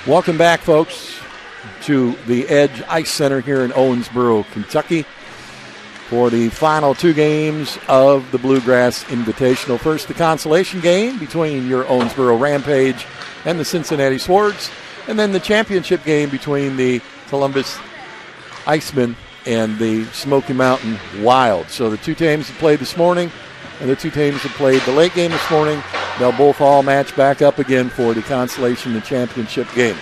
Welcome back, folks, to the Edge Ice Center here in Owensboro, Kentucky, for the final two games of the Bluegrass Invitational. First, the consolation game between your Owensboro Rampage and the Cincinnati Swords, and then the championship game between the Columbus Icemen and the Smoky Mountain Wild. So the two teams that played this morning and the two teams that played the late game this morning, they'll both all match back up again for the consolation and championship game.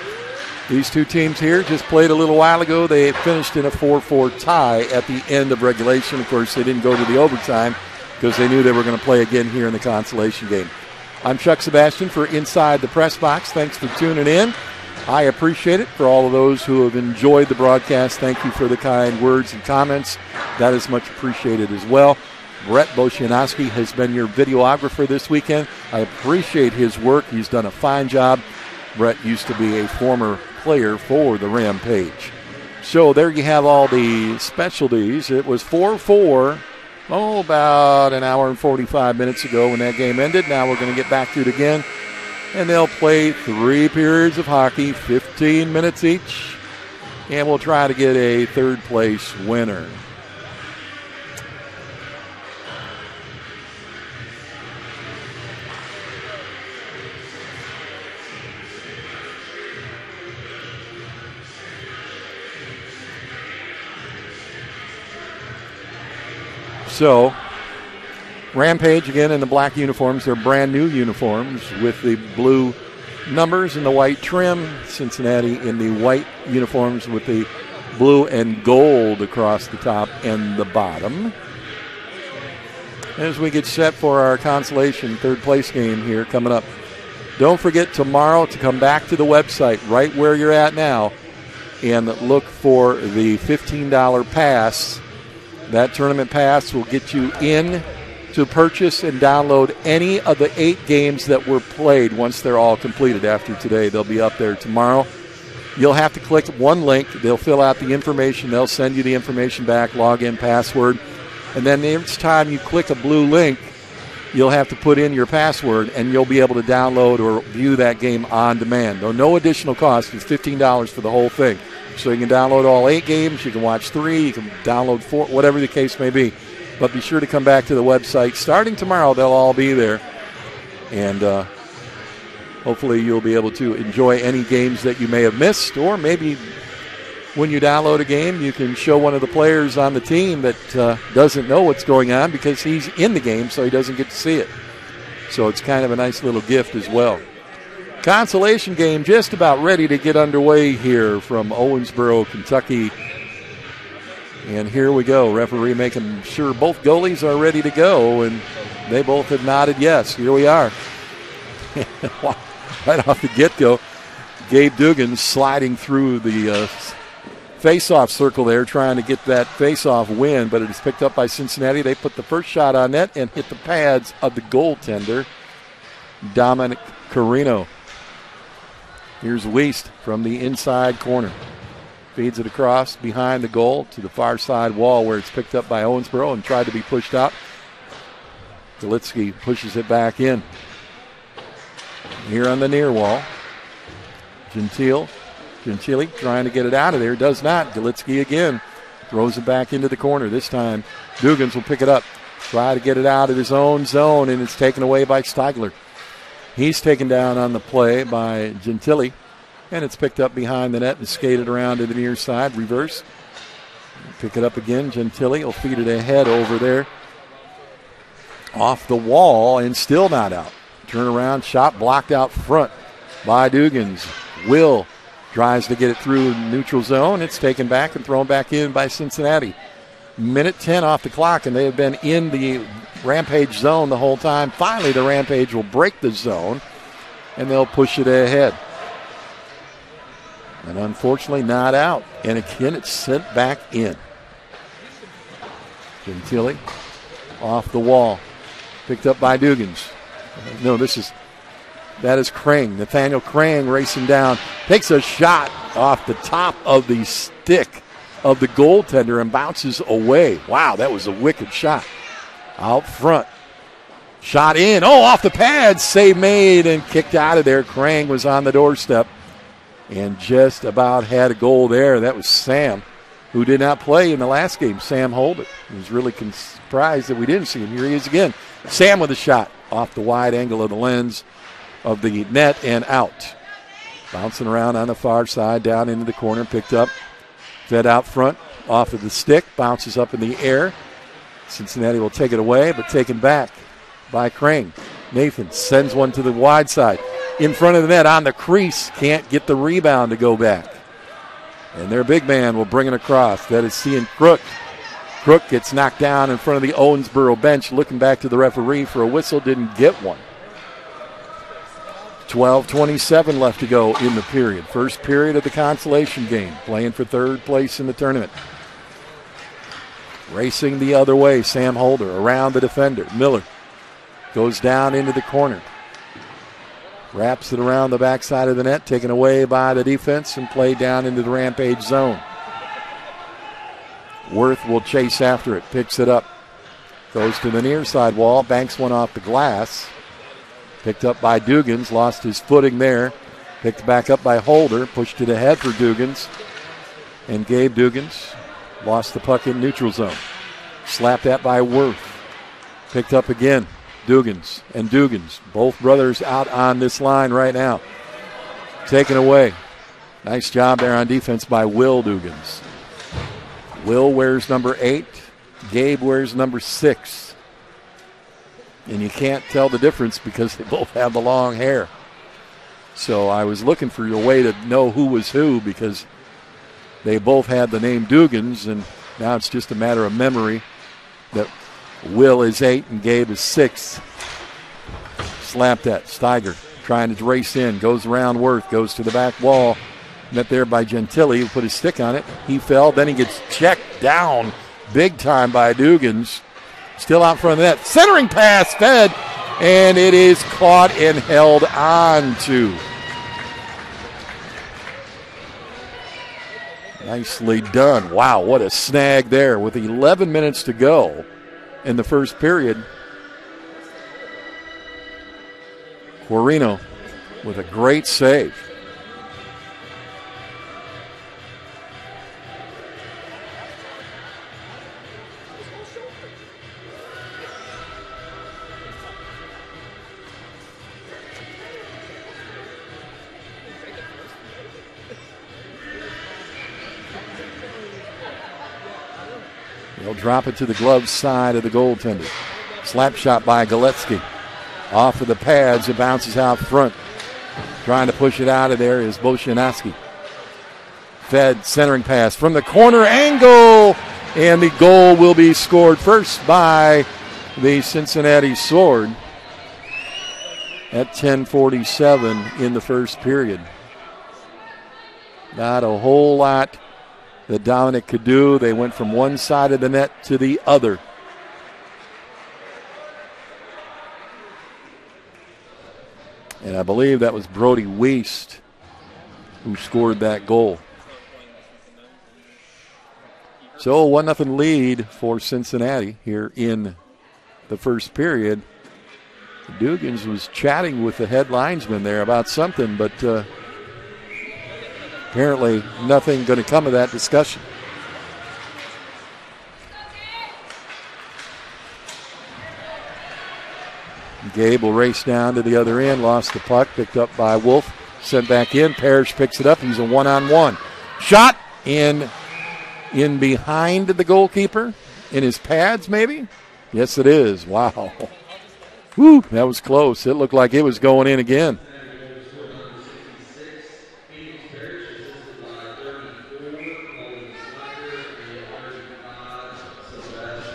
These two teams here just played a little while ago. They finished in a 4-4 tie at the end of regulation. Of course, they didn't go to the overtime because they knew they were going to play again here in the consolation game. I'm Chuck Sebastian for Inside the Press Box. Thanks for tuning in. I appreciate it. For all of those who have enjoyed the broadcast, thank you for the kind words and comments. That is much appreciated as well. Brett Boshianowski has been your videographer this weekend. I appreciate his work. He's done a fine job. Brett used to be a former player for the Rampage. So there you have all the specialties. It was 4-4, about an hour and 45 minutes ago when that game ended. Now we're going to get back to it again. And they'll play 3 periods of hockey, 15 minutes each. And we'll try to get a third-place winner. So, Rampage again in the black uniforms. They're brand new uniforms with the blue numbers and the white trim. Cincinnati in the white uniforms with the blue and gold across the top and the bottom. As we get set for our consolation third place game here coming up. Don't forget tomorrow to come back to the website right where you're at now and look for the $15 pass. That tournament pass will get you in to purchase and download any of the 8 games that were played once they're all completed after today. They'll be up there tomorrow. You'll have to click one link. They'll fill out the information. They'll send you the information back, login, password. And then each time you click a blue link, you'll have to put in your password, and you'll be able to download or view that game on demand. No additional cost. It's $15 for the whole thing. So you can download all 8 games, you can watch 3, you can download 4, whatever the case may be. But be sure to come back to the website. Starting tomorrow, they'll all be there. And hopefully you'll be able to enjoy any games that you may have missed. Or maybe when you download a game, you can show one of the players on the team that doesn't know what's going on because he's in the game, so he doesn't get to see it. So it's kind of a nice little gift as well. Consolation game just about ready to get underway here from Owensboro, Kentucky. And here we go. Referee making sure both goalies are ready to go, and they both have nodded yes. Here we are. Right off the get-go, Gabe Dugan sliding through the face-off circle there, trying to get that face-off win, but it is picked up by Cincinnati. They put the first shot on net and hit the pads of the goaltender, Dominic Carino. Here's Weist from the inside corner. Feeds it across behind the goal to the far side wall where it's picked up by Owensboro and tried to be pushed out. Galitsky pushes it back in. Here on the near wall. Gentile trying to get it out of there. Does not. Galitsky again throws it back into the corner. This time Dugans will pick it up. Try to get it out of his own zone, and it's taken away by Steigler. He's taken down on the play by Gentile, and it's picked up behind the net and skated around to the near side. Reverse. Pick it up again. Gentile will feed it ahead over there. Off the wall and still not out. Turnaround shot blocked out front by Dugans. Will tries to get it through neutral zone. It's taken back and thrown back in by Cincinnati. Minute 10 off the clock, and they have been in the Rampage zone the whole time. Finally, the Rampage will break the zone, and they'll push it ahead. And unfortunately not out. And again, it's sent back in. Gentile off the wall. Picked up by Dugans. No, that is Krang. Nathaniel Krang racing down. Takes a shot off the top of the stick of the goaltender and bounces away. Wow, that was a wicked shot. Out front. Shot in. Oh, off the pads. Save made and kicked out of there. Krang was on the doorstep. and just about had a goal there. That was Sam, who did not play in the last game, Sam Holder. He was really surprised that we didn't see him. Here he is again. Sam with a shot off the wide angle of the lens of the net and out. Bouncing around on the far side, down into the corner, picked up. Fed out front, off of the stick, bounces up in the air. Cincinnati will take it away, but taken back by Crane. Nathan sends one to the wide side. In front of the net, on the crease, can't get the rebound to go back. And their big man will bring it across. That is Cian Crook. Crook gets knocked down in front of the Owensboro bench, looking back to the referee for a whistle, didn't get one. 12:27 left to go in the period. First period of the consolation game, playing for third place in the tournament. Racing the other way, Sam Holder around the defender. Miller goes down into the corner. Wraps it around the backside of the net, taken away by the defense and played down into the Rampage zone. Worth will chase after it, picks it up. Goes to the near side wall, banks one off the glass. Picked up by Dugans, lost his footing there. Picked back up by Holder, pushed it ahead for Dugans. And Gabe Dugans lost the puck in neutral zone. Slapped at by Worth. Picked up again. Dugans and Dugans, both brothers out on this line right now. Taken away. Nice job there on defense by Will Dugans. Will wears number 8. Gabe wears number 6. And you can't tell the difference because they both have the long hair. So I was looking for a way to know who was who because they both had the name Dugans, and now it's just a matter of memory that Will is 8 and Gabe is 6. Slapped at Steiger, trying to race in, goes around Worth, goes to the back wall. Met there by Gentili, who put his stick on it. He fell, then he gets checked down big time by Dugans. Still out front of that. Centering pass fed, and it is caught and held on to. Nicely done. Wow, what a snag there with 11 minutes to go in the first period. Guarino with a great save. They'll drop it to the glove side of the goaltender. Slap shot by Galetsky. Off of the pads, it bounces out front. Trying to push it out of there is Boshianowski. Fed centering pass from the corner angle, and the goal will be scored first by the Cincinnati Sword at 10:47 in the first period. Not a whole lot that Dominic could do. They went from one side of the net to the other. And I believe that was Brody Weist who scored that goal. So 1-0 lead for Cincinnati here in the first period. Dugans was chatting with the head linesman there about something, but apparently nothing going to come of that discussion. Gabe will race down to the other end, lost the puck, picked up by Wolf, sent back in. Parrish picks it up. He's a one-on-one. Shot in behind the goalkeeper, in his pads maybe? Yes, it is. Wow. Woo, that was close. It looked like it was going in again.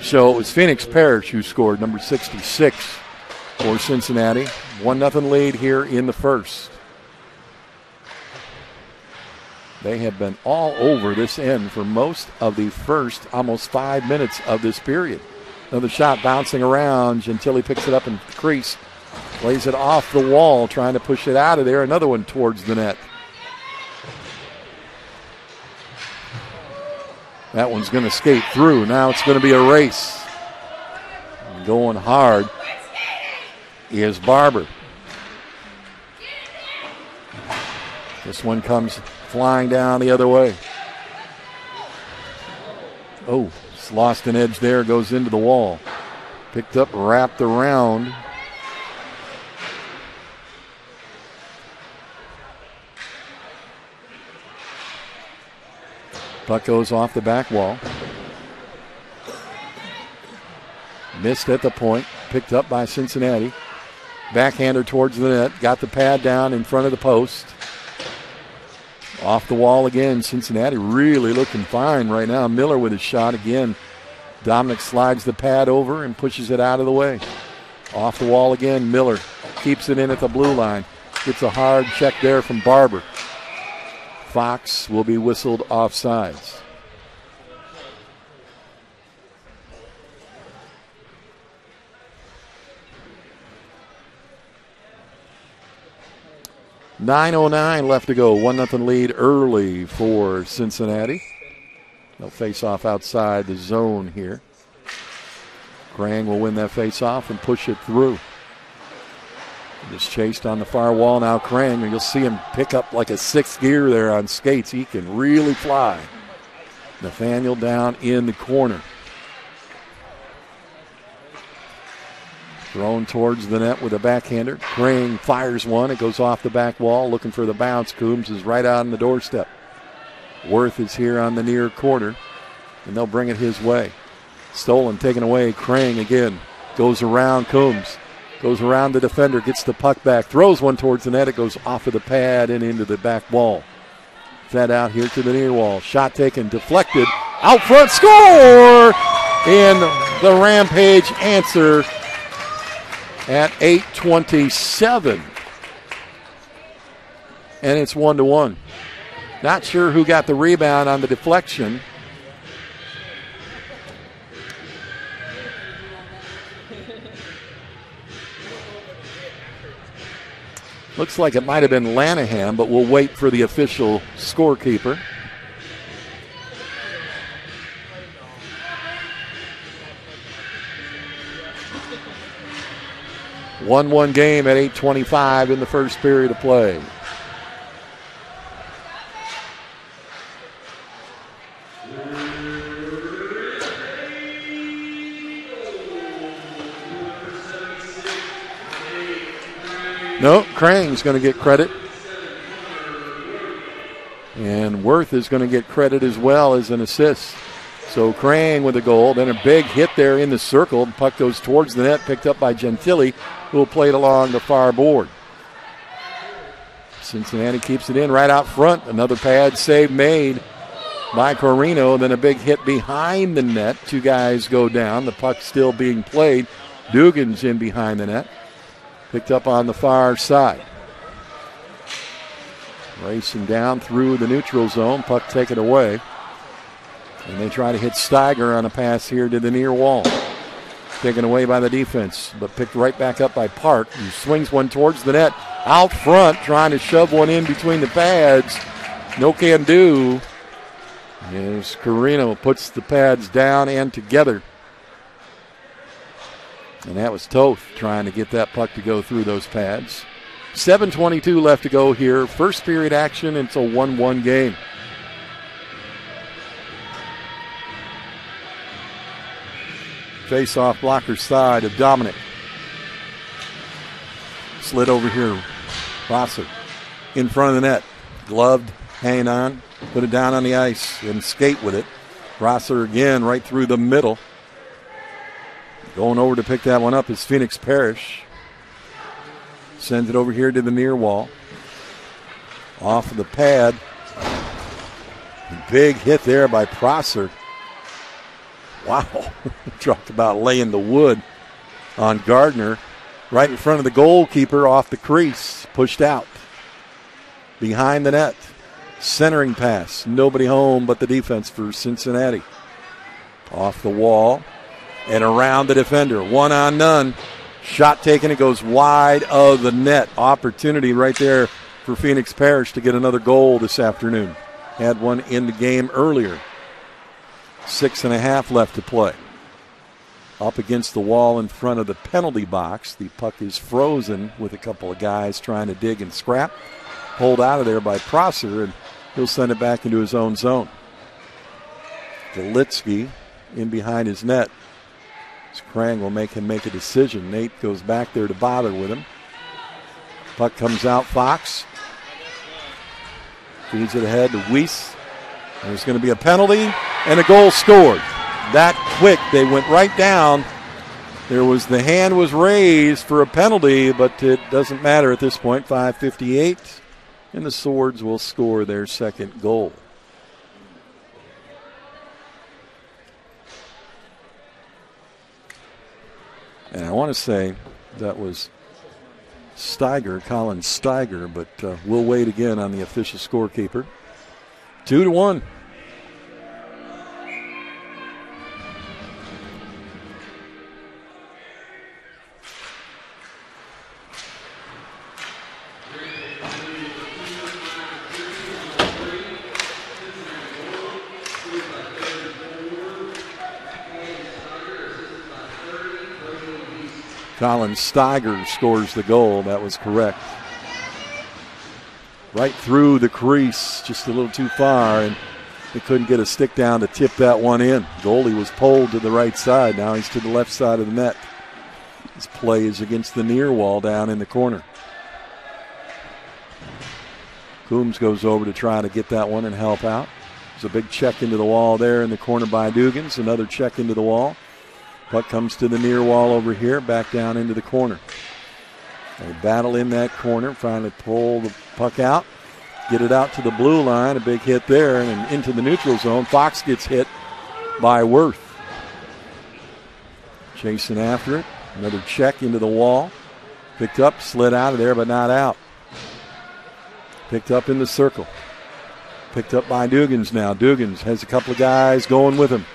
So it was Phoenix Parrish who scored, number 66 for Cincinnati. 1-0 lead here in the first. They have been all over this end for most of the first almost 5 minutes of this period. Another shot bouncing around. Gentili picks it up in the crease. Plays it off the wall, trying to push it out of there. Another one towards the net. That one's going to skate through. Now it's going to be a race. Going hard is Barber. This one comes flying down the other way. Oh, it's lost an edge there, goes into the wall. Picked up, wrapped around. Puck goes off the back wall. Missed at the point. Picked up by Cincinnati. Backhander towards the net. Got the pad down in front of the post. Off the wall again. Cincinnati really looking fine right now. Miller with his shot again. Dominic slides the pad over and pushes it out of the way. Off the wall again. Miller keeps it in at the blue line. Gets a hard check there from Barber. Fox will be whistled offsides. .909 left to go. 1-0 lead early for Cincinnati. They'll face off outside the zone here. Krang will win that face off and push it through. Just chased on the far wall now, Krang, and you'll see him pick up like a sixth gear there on skates. He can really fly. Nathaniel down in the corner. Thrown towards the net with a backhander. Krang fires one. It goes off the back wall, looking for the bounce. Coombs is right on the doorstep. Worth is here on the near corner, and they'll bring it his way. Stolen, taken away. Krang again goes around Coombs. Goes around the defender, gets the puck back, throws one towards the net. It goes off of the pad and into the back wall. Fed out here to the near wall. Shot taken, deflected. Out front, score! And the Rampage answer at 8:27. And it's 1-1. Not sure who got the rebound on the deflection. Looks like it might have been Lanahan, but we'll wait for the official scorekeeper. One game at 8:25 in the first period of play. No, Krang's going to get credit. And Worth is going to get credit as well as an assist. So Krang with a goal. Then a big hit there in the circle. The puck goes towards the net, picked up by Gentili, who will play it along the far board. Cincinnati keeps it in right out front. Another pad save made by Corino. Then a big hit behind the net. Two guys go down. The puck still being played. Dugan's in behind the net. Picked up on the far side. Racing down through the neutral zone. Puck taken away. And they try to hit Steiger on a pass here to the near wall. Taken away by the defense, but picked right back up by Park. He swings one towards the net. Out front, trying to shove one in between the pads. No can do. As Carino puts the pads down and together. And that was Toth trying to get that puck to go through those pads. 7:22 left to go here. First period action. It's a 1-1 game. Face-off blocker side of Dominic. Slid over here. Rosser in front of the net. Gloved, hanging on. Put it down on the ice and skate with it. Rosser again right through the middle. Going over to pick that one up is Phoenix Parrish. Sends it over here to the near wall. Off of the pad. Big hit there by Prosser. Wow. Talk about laying the wood on Gardner. Right in front of the goalkeeper off the crease. Pushed out. Behind the net. Centering pass. Nobody home but the defense for Cincinnati. Off the wall. And around the defender. One on none. Shot taken. It goes wide of the net. Opportunity right there for Phoenix Parrish to get another goal this afternoon. Had one in the game earlier. 6.5 left to play. Up against the wall in front of the penalty box. The puck is frozen with a couple of guys trying to dig and scrap. pulled out of there by Prosser, and he'll send it back into his own zone. Galitsky in behind his net. Krang will make him make a decision. Nate goes back there to bother with him. Puck comes out, Fox. Feeds it ahead to Weiss. There's going to be a penalty and a goal scored. That quick, they went right down. The hand was raised for a penalty, but it doesn't matter at this point. 5:58, and the Swords will score their second goal. And I want to say that was Colin Steiger, but we'll wait again on the official scorekeeper. 2-1. Colin Steiger scores the goal. That was correct. Right through the crease, just a little too far, and they couldn't get a stick down to tip that one in. Goalie was pulled to the right side. Now he's to the left side of the net. His play is against the near wall down in the corner. Coombs goes over to try to get that one and help out. There's a big check into the wall there in the corner by Dugans. Another check into the wall. Puck comes to the near wall over here, back down into the corner. They battle in that corner, finally pull the puck out, get it out to the blue line, a big hit there, and into the neutral zone. Fox gets hit by Worth. Chasing after it, another check into the wall. Picked up, slid out of there, but not out. Picked up in the circle. Picked up by Dugans now. Dugans has a couple of guys going with him.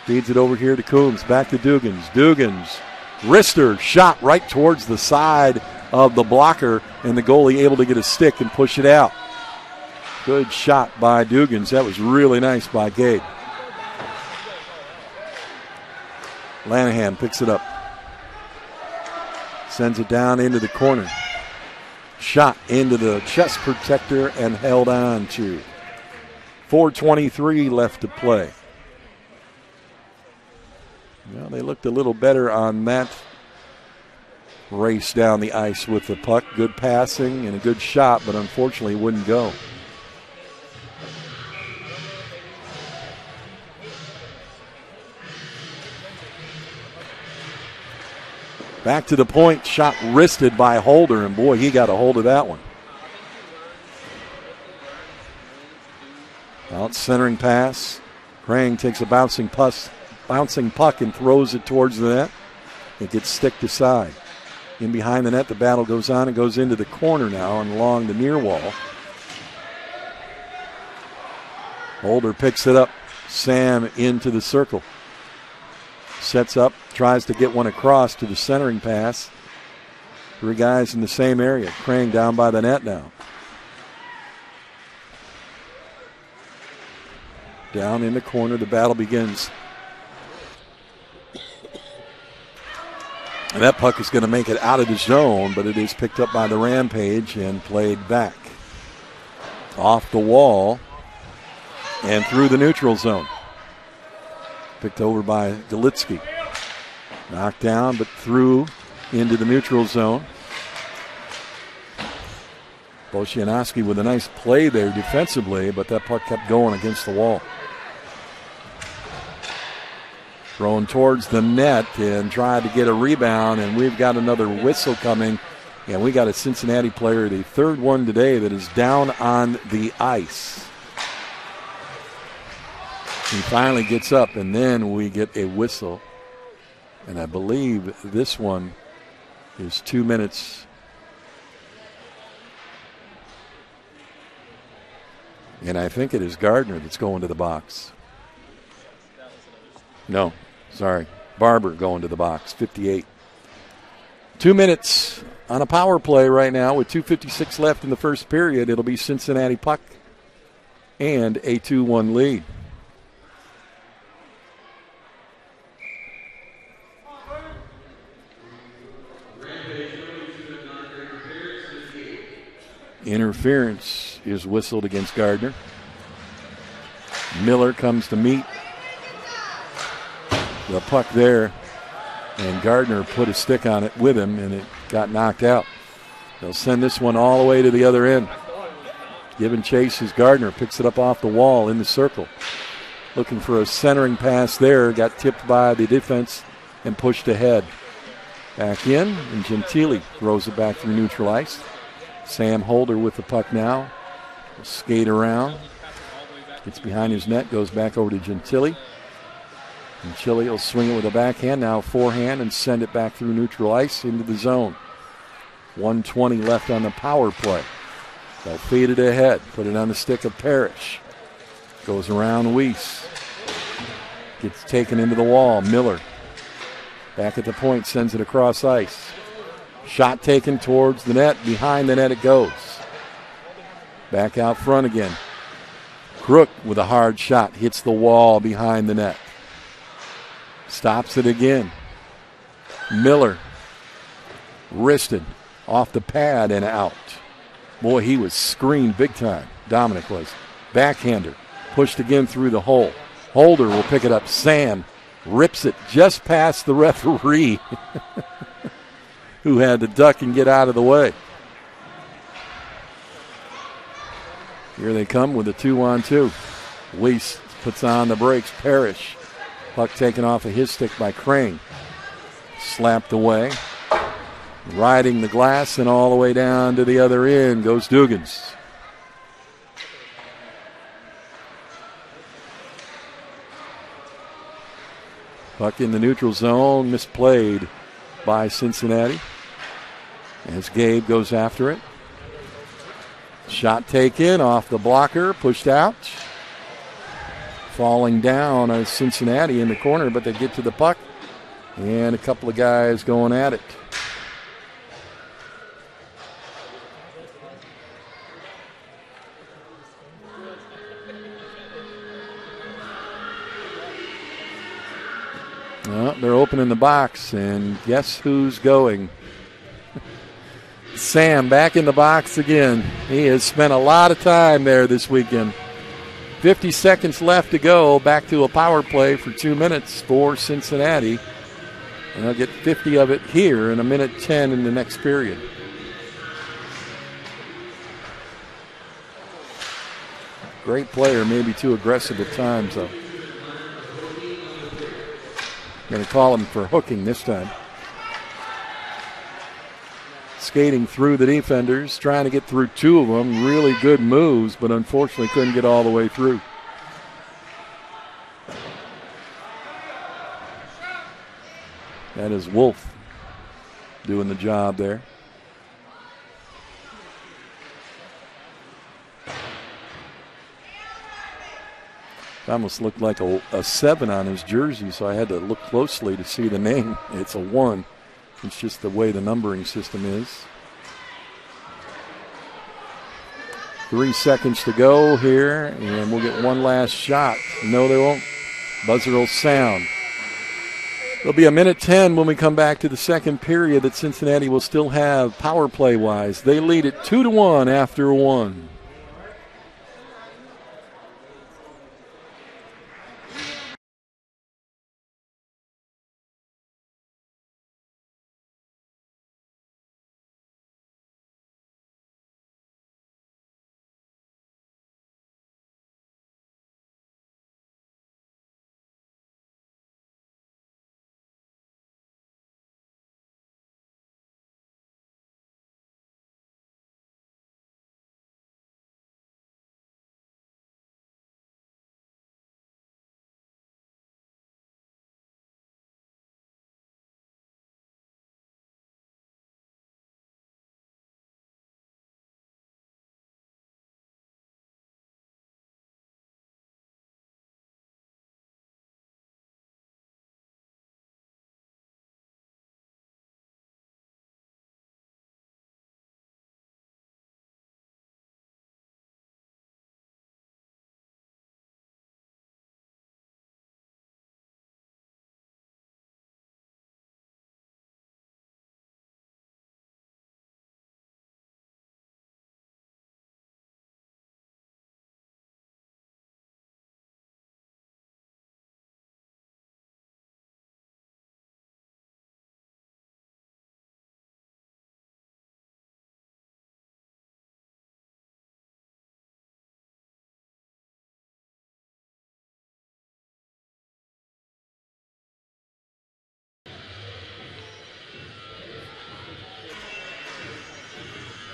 Feeds it over here to Coombs. Back to Dugans. Dugans. Wrister shot right towards the side of the blocker, and the goalie able to get a stick and push it out. Good shot by Dugans. That was really nice by Gabe. Lanahan picks it up. Sends it down into the corner. Shot into the chest protector and held on to. 4:23 left to play. Well, they looked a little better on that race down the ice with the puck. Good passing and a good shot, but unfortunately wouldn't go. Back to the point, shot wristed by Holder, and boy, he got a hold of that one. Out centering pass. Krang takes a bouncing puck and throws it towards the net. It gets sticked aside. In behind the net, the battle goes on and goes into the corner now and along the near wall. Holder picks it up. Sam into the circle. Sets up, tries to get one across to the centering pass. Three guys in the same area. Krang down by the net now. Down in the corner, the battle begins. And that puck is going to make it out of the zone, but it is picked up by the Rampage and played back. Off the wall and through the neutral zone. Picked over by Galitsky. Knocked down, but through into the neutral zone. Boshianowski with a nice play there defensively, but that puck kept going against the wall. Thrown towards the net and tried to get a rebound, and we've got another whistle coming. And we got a Cincinnati player, the third one today, that is down on the ice. He finally gets up, and then we get a whistle. And I believe this one is 2 minutes. And I think it is Gardner that's going to the box. No, sorry. Barber going to the box, 58. 2 minutes on a power play right now with 2:56 left in the first period. It'll be Cincinnati puck and a 2-1 lead. Interference is whistled against Gardner. Miller comes to meet the puck there, and Gardner put a stick on it with him, and it got knocked out. They'll send this one all the way to the other end. Giving chase as Gardner picks it up off the wall in the circle. Looking for a centering pass there. Got tipped by the defense and pushed ahead. Back in, and Gentili throws it back through neutral ice. Sam Holder with the puck now. Will skate around. Gets behind his net, goes back over to Gentili. Gentili will swing it with a backhand, now forehand, and send it back through neutral ice into the zone. 1:20 left on the power play. They'll feed it ahead, put it on the stick of Parrish. Goes around Weiss. Gets taken into the wall. Miller back at the point, sends it across ice. Shot taken towards the net. Behind the net it goes. Back out front again. Crook with a hard shot. Hits the wall behind the net. Stops it again. Miller. Wristed. Off the pad and out. Boy, he was screened big time. Dominic was. Backhander. Pushed again through the hole. Holder will pick it up. Sam rips it just past the referee who had to duck and get out of the way. Here they come with a 2-on-2. Weiss puts on the brakes. Parrish. Puck taken off of his stick by Crane. Slapped away. Riding the glass and all the way down to the other end goes Dugans. Puck in the neutral zone, misplayed by Cincinnati. As Gabe goes after it. Shot taken off the blocker, pushed out. Falling down as Cincinnati in the corner, but they get to the puck. And a couple of guys going at it. Well, they're opening the box, and guess who's going? Sam back in the box again. He has spent a lot of time there this weekend. 50 seconds left to go. Back to a power play for 2 minutes for Cincinnati. And they'll get 50 of it here in 1:10 in the next period. Great player, maybe too aggressive at times, though. Going to call him for hooking this time. Skating through the defenders, trying to get through two of them. Really good moves, but unfortunately couldn't get all the way through. That is Wolf doing the job there. It almost looked like a 7 on his jersey, so I had to look closely to see the name. It's a 1. It's just the way the numbering system is. 3 seconds to go here, and we'll get one last shot. No, they won't. Buzzer will sound. It'll be 1:10 when we come back to the second period that Cincinnati will still have power play-wise. They lead it 2-1 after 1.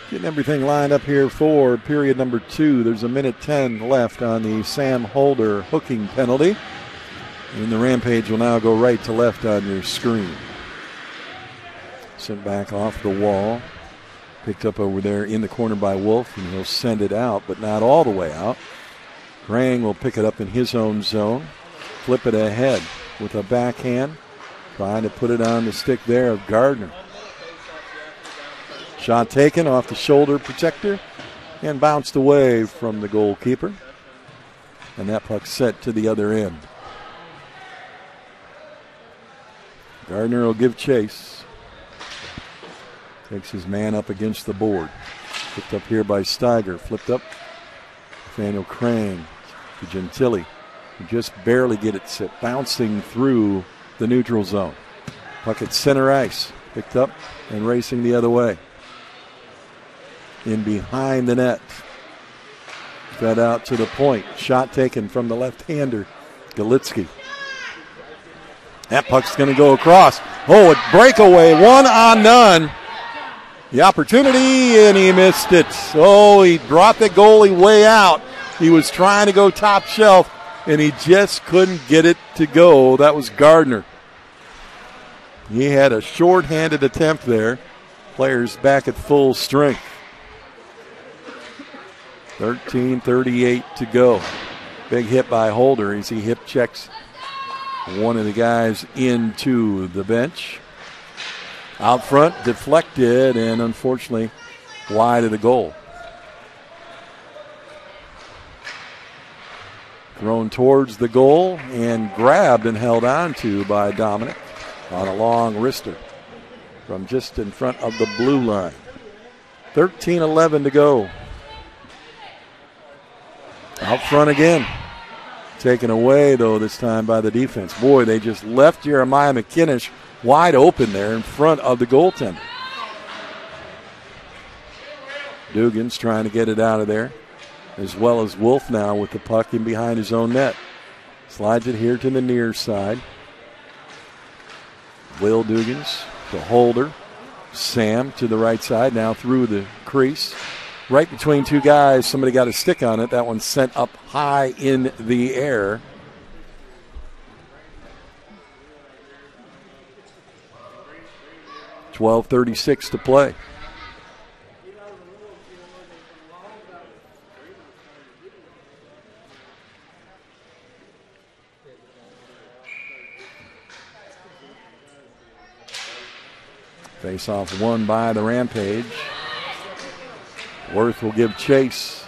Getting everything lined up here for period number 2. There's 1:10 left on the Sam Holder hooking penalty. And the Rampage will now go right to left on your screen. Sent back off the wall. Picked up over there in the corner by Wolf, and he'll send it out, but not all the way out. Grang will pick it up in his own zone. Flip it ahead with a backhand. Trying to put it on the stick there of Gardner. Shot taken off the shoulder protector and bounced away from the goalkeeper. And that puck set to the other end. Gardner will give chase. Takes his man up against the board. Picked up here by Steiger. Flipped up. Nathaniel Crane to Gentili. He just barely get it set. Bouncing through the neutral zone. Puck at center ice. Picked up and racing the other way. In behind the net. Fed out to the point. Shot taken from the left-hander, Galitsky. That puck's going to go across. Oh, a breakaway. 1-on-none. The opportunity, and he missed it. Oh, he brought the goalie way out. He was trying to go top shelf, and he just couldn't get it to go. That was Gardner. He had a short-handed attempt there. Players back at full strength. 13:38 to go. Big hit by Holder as he hip checks one of the guys into the bench. Out front, deflected, and unfortunately wide of the goal. Thrown towards the goal and grabbed and held on to by Dominic on a long wrister from just in front of the blue line. 13:11 to go. Out front again. Taken away, though, this time by the defense. Boy, they just left Jeremiah McKinnish wide open there in front of the goaltender. Dugan's trying to get it out of there, as well as Wolf now with the puck in behind his own net. Slides it here to the near side. Will Dugans to Holder. Sam to the right side, now through the crease. Right between two guys, somebody got a stick on it. That one sent up high in the air. .12:36 to play. Face-off won by the Rampage. Worth will give chase.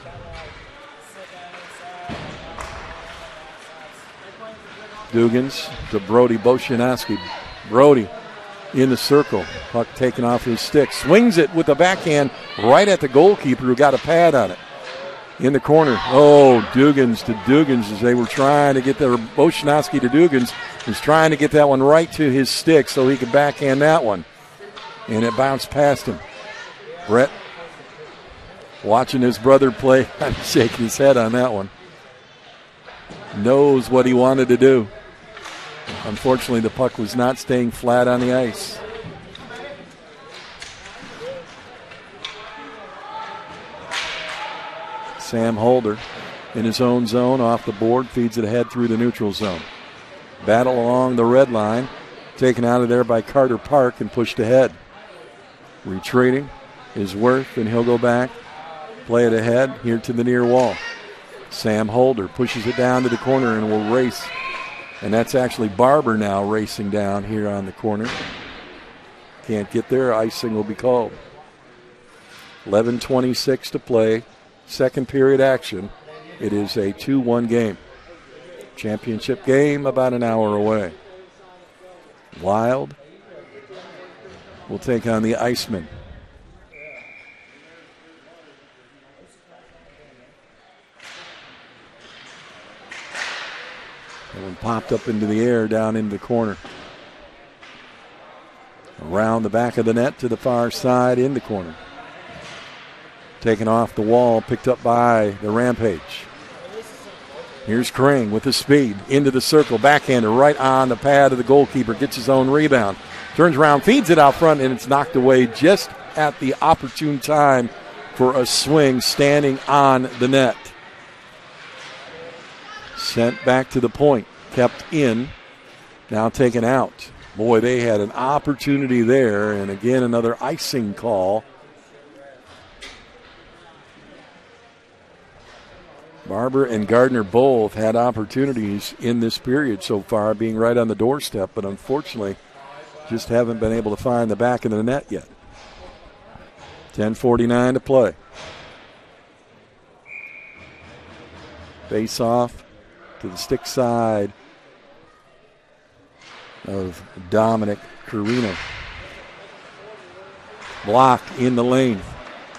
Dugans to Brody Boshanowski. Brody in the circle. Puck taken off his stick. Swings it with the backhand right at the goalkeeper who got a pad on it. In the corner. Oh, Dugans to Dugans as they were trying to get the Boshanowski to Dugans. Was trying to get that one right to his stick so he could backhand that one. And it bounced past him. Brett watching his brother play, kind of shaking his head on that one. Knows what he wanted to do. Unfortunately, the puck was not staying flat on the ice. Sam Holder in his own zone, off the board, feeds it ahead through the neutral zone. Battle along the red line, taken out of there by Carter Park and pushed ahead. Retreating is Worth, and he'll go back. Play it ahead here to the near wall. Sam Holder pushes it down to the corner and will race. And that's actually Barber now racing down here on the corner. Can't get there. Icing will be called. 11:26 to play. Second period action. It is a 2-1 game. Championship game about an hour away. Wild will take on the Icemen. That one popped up into the air down into the corner. Around the back of the net to the far side in the corner. Taken off the wall, picked up by the Rampage. Here's Crane with the speed into the circle. Backhander right on the pad of the goalkeeper. Gets his own rebound. Turns around, feeds it out front, and it's knocked away just at the opportune time for a swing standing on the net. Sent back to the point, kept in, now taken out. Boy, they had an opportunity there, and again another icing call. Barber and Gardner both had opportunities in this period so far, being right on the doorstep, but unfortunately just haven't been able to find the back of the net yet. 10:49 to play. Face off to the stick side of Dominic Carino. Block in the lane.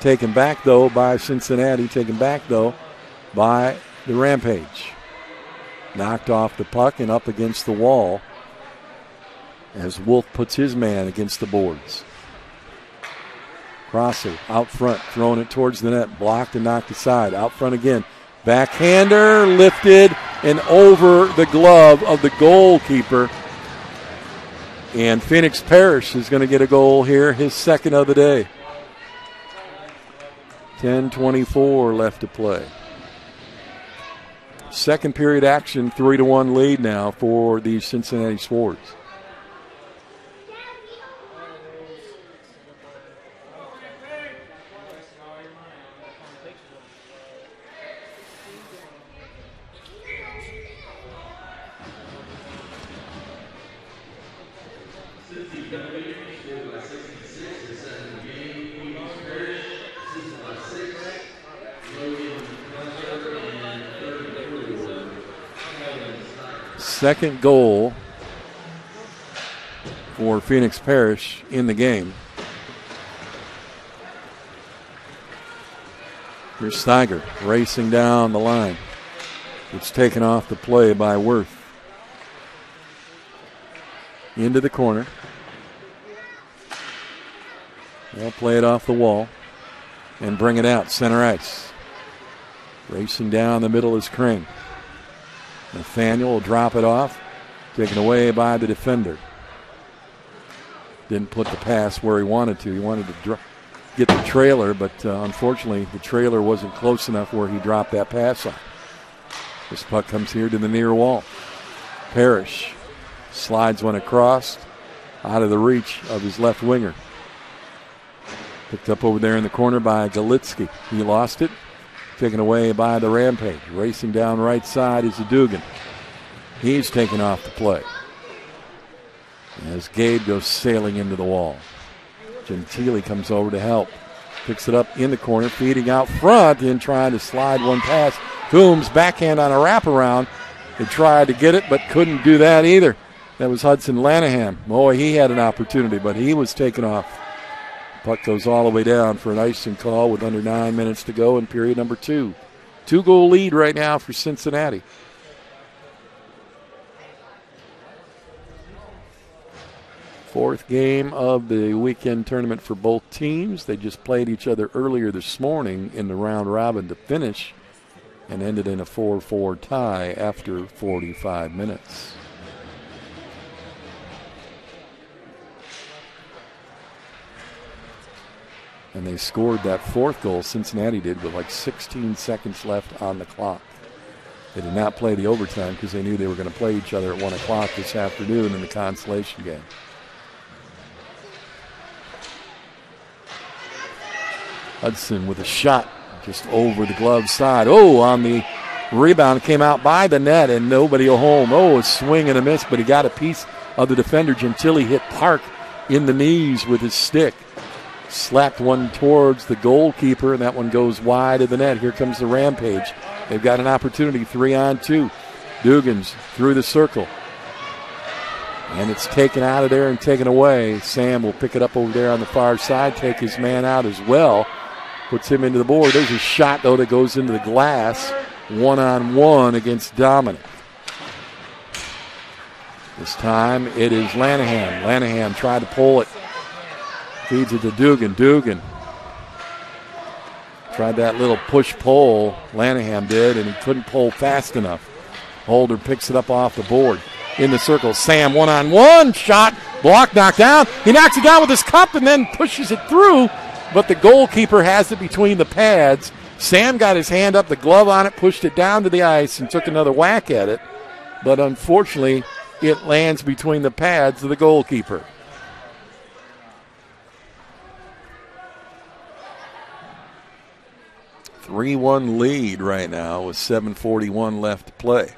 Taken back, though, by Cincinnati. Taken back, though, by the Rampage. Knocked off the puck and up against the wall as Wolf puts his man against the boards. Crosser out front, throwing it towards the net. Blocked and knocked aside. Out front again. Backhander lifted and over the glove of the goalkeeper. And Phoenix Parish is going to get a goal here, his second of the day. 10:24 left to play. Second period action, 3-1 lead now for the Cincinnati Swords. Second goal for Phoenix Parish in the game. Here's Steiger racing down the line. It's taken off the play by Worth. Into the corner. They'll play it off the wall and bring it out center ice. Racing down the middle is Crane. Nathaniel will drop it off, taken away by the defender. Didn't put the pass where he wanted to. He wanted to get the trailer, but unfortunately the trailer wasn't close enough where he dropped that pass on. This puck comes here to the near wall. Parrish slides one across, out of the reach of his left winger. Picked up over there in the corner by Galitsky. He lost it. Taken away by the Rampage. Racing down right side is Dugan. He's taken off the play as Gabe goes sailing into the wall. Gentili comes over to help. Picks it up in the corner, feeding out front and trying to slide one past. Coombs backhand on a wraparound. They tried to get it but couldn't do that either. That was Hudson Lanahan. Boy, he had an opportunity, but he was taken off. Puck goes all the way down for an icing call with under 9 minutes to go in period number 2. 2-goal lead right now for Cincinnati. Fourth game of the weekend tournament for both teams. They just played each other earlier this morning in the round robin to finish and ended in a 4-4 tie after 45 minutes. And they scored that fourth goal, Cincinnati did, with like 16 seconds left on the clock. They did not play the overtime because they knew they were going to play each other at 1 o'clock this afternoon in the consolation game. Hudson with a shot just over the glove side. Oh, on the rebound, it came out by the net and nobody home. Oh, a swing and a miss, but he got a piece of the defender. Gentili hit Park in the knees with his stick. Slapped one towards the goalkeeper, and that one goes wide of the net. Here comes the Rampage. They've got an opportunity, 3-on-2. Dugan's through the circle. And it's taken out of there and taken away. Sam will pick it up over there on the far side, take his man out as well. Puts him into the board. There's a shot, though, that goes into the glass. 1-on-1 against Dominic. This time it is Lanahan. Lanahan tried to pull it. Feeds it to Dugan. Dugan tried that little push-pull, Lanahan did, and he couldn't pull fast enough. Holder picks it up off the board. In the circle, Sam 1-on-1, shot, block, knocked down. He knocks it down with his cup and then pushes it through. but the goalkeeper has it between the pads. Sam got his hand up, the glove on it, pushed it down to the ice, and took another whack at it. But unfortunately, it lands between the pads of the goalkeeper. A 3-1 lead right now with 7:41 left to play.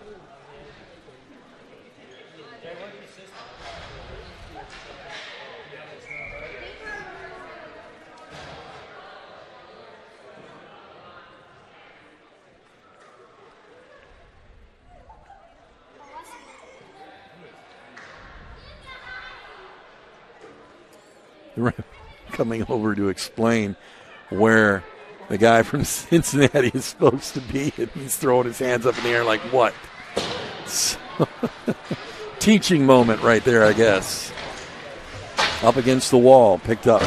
Coming over to explain where the guy from Cincinnati is supposed to be, and he's throwing his hands up in the air like, what? So, teaching moment right there, I guess. Up against the wall, picked up.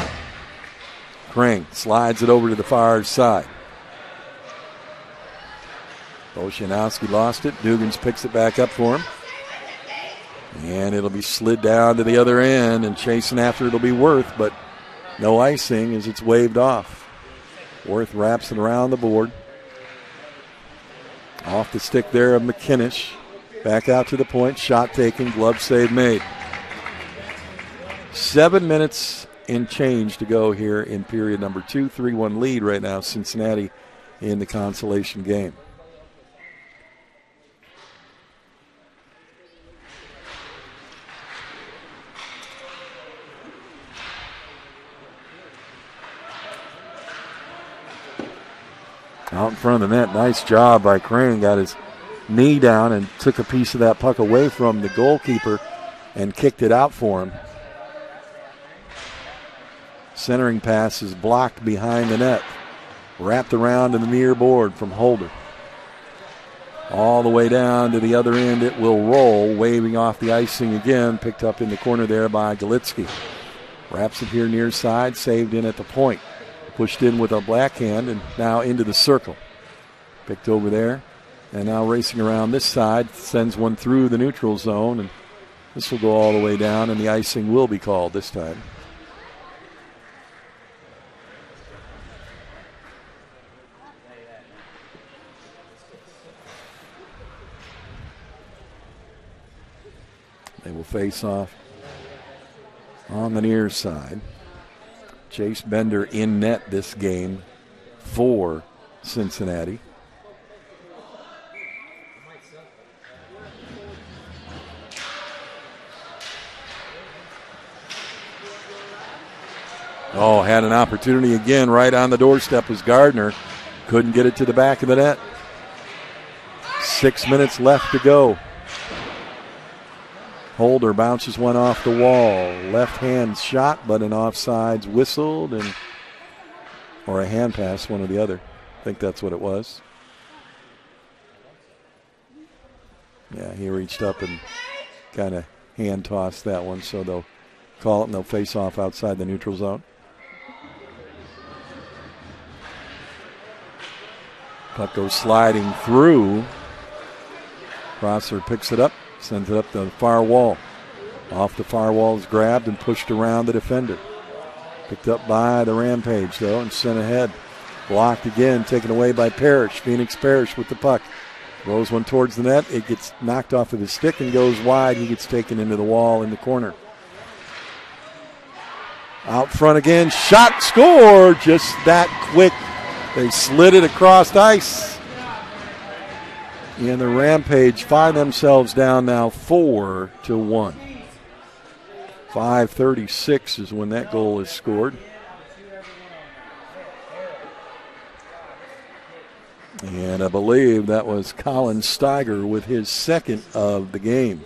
Krang slides it over to the far side. Oshanowski lost it. Dugans picks it back up for him. And it'll be slid down to the other end, and chasing after it'll be Worth, but no icing as it's waved off. Worth wraps it around the board. Off the stick there of McKinnish. Back out to the point, shot taken, glove save made. 7 minutes and change to go here in period number 2. 3-1 lead right now, Cincinnati in the consolation game. Out in front of the net, nice job by Crane. Got his knee down and took a piece of that puck away from the goalkeeper and kicked it out for him. Centering pass is blocked behind the net. Wrapped around to the near board from Holder. All the way down to the other end it will roll, waving off the icing again. Picked up in the corner there by Galitsky. Wraps it here near side, saved in at the point. Pushed in with a backhand and now into the circle. Picked over there and now racing around this side. Sends one through the neutral zone, and this will go all the way down, and the icing will be called this time. They will face off on the near side. Chase Bender in net this game for Cincinnati. Oh, had an opportunity again right on the doorstep was Gardner. Couldn't get it to the back of the net. 6 minutes left to go. Holder bounces one off the wall. Left hand shot, but an offsides whistled, or a hand pass, one or the other. I think that's what it was. Yeah, he reached up and kind of hand tossed that one, so they'll call it and they'll face off outside the neutral zone. Puck goes sliding through. Prosser picks it up. Sends it up the far wall. Off the far wall is grabbed and pushed around the defender. Picked up by the Rampage, though, and sent ahead. Blocked again, taken away by Parrish. Phoenix Parrish with the puck. Throws one towards the net. It gets knocked off of his stick and goes wide. He gets taken into the wall in the corner. Out front again. Shot, score. Just that quick. They slid it across ice. And the Rampage find themselves down now 4-1. 5:36 is when that goal is scored. And I believe that was Colin Steiger with his second of the game.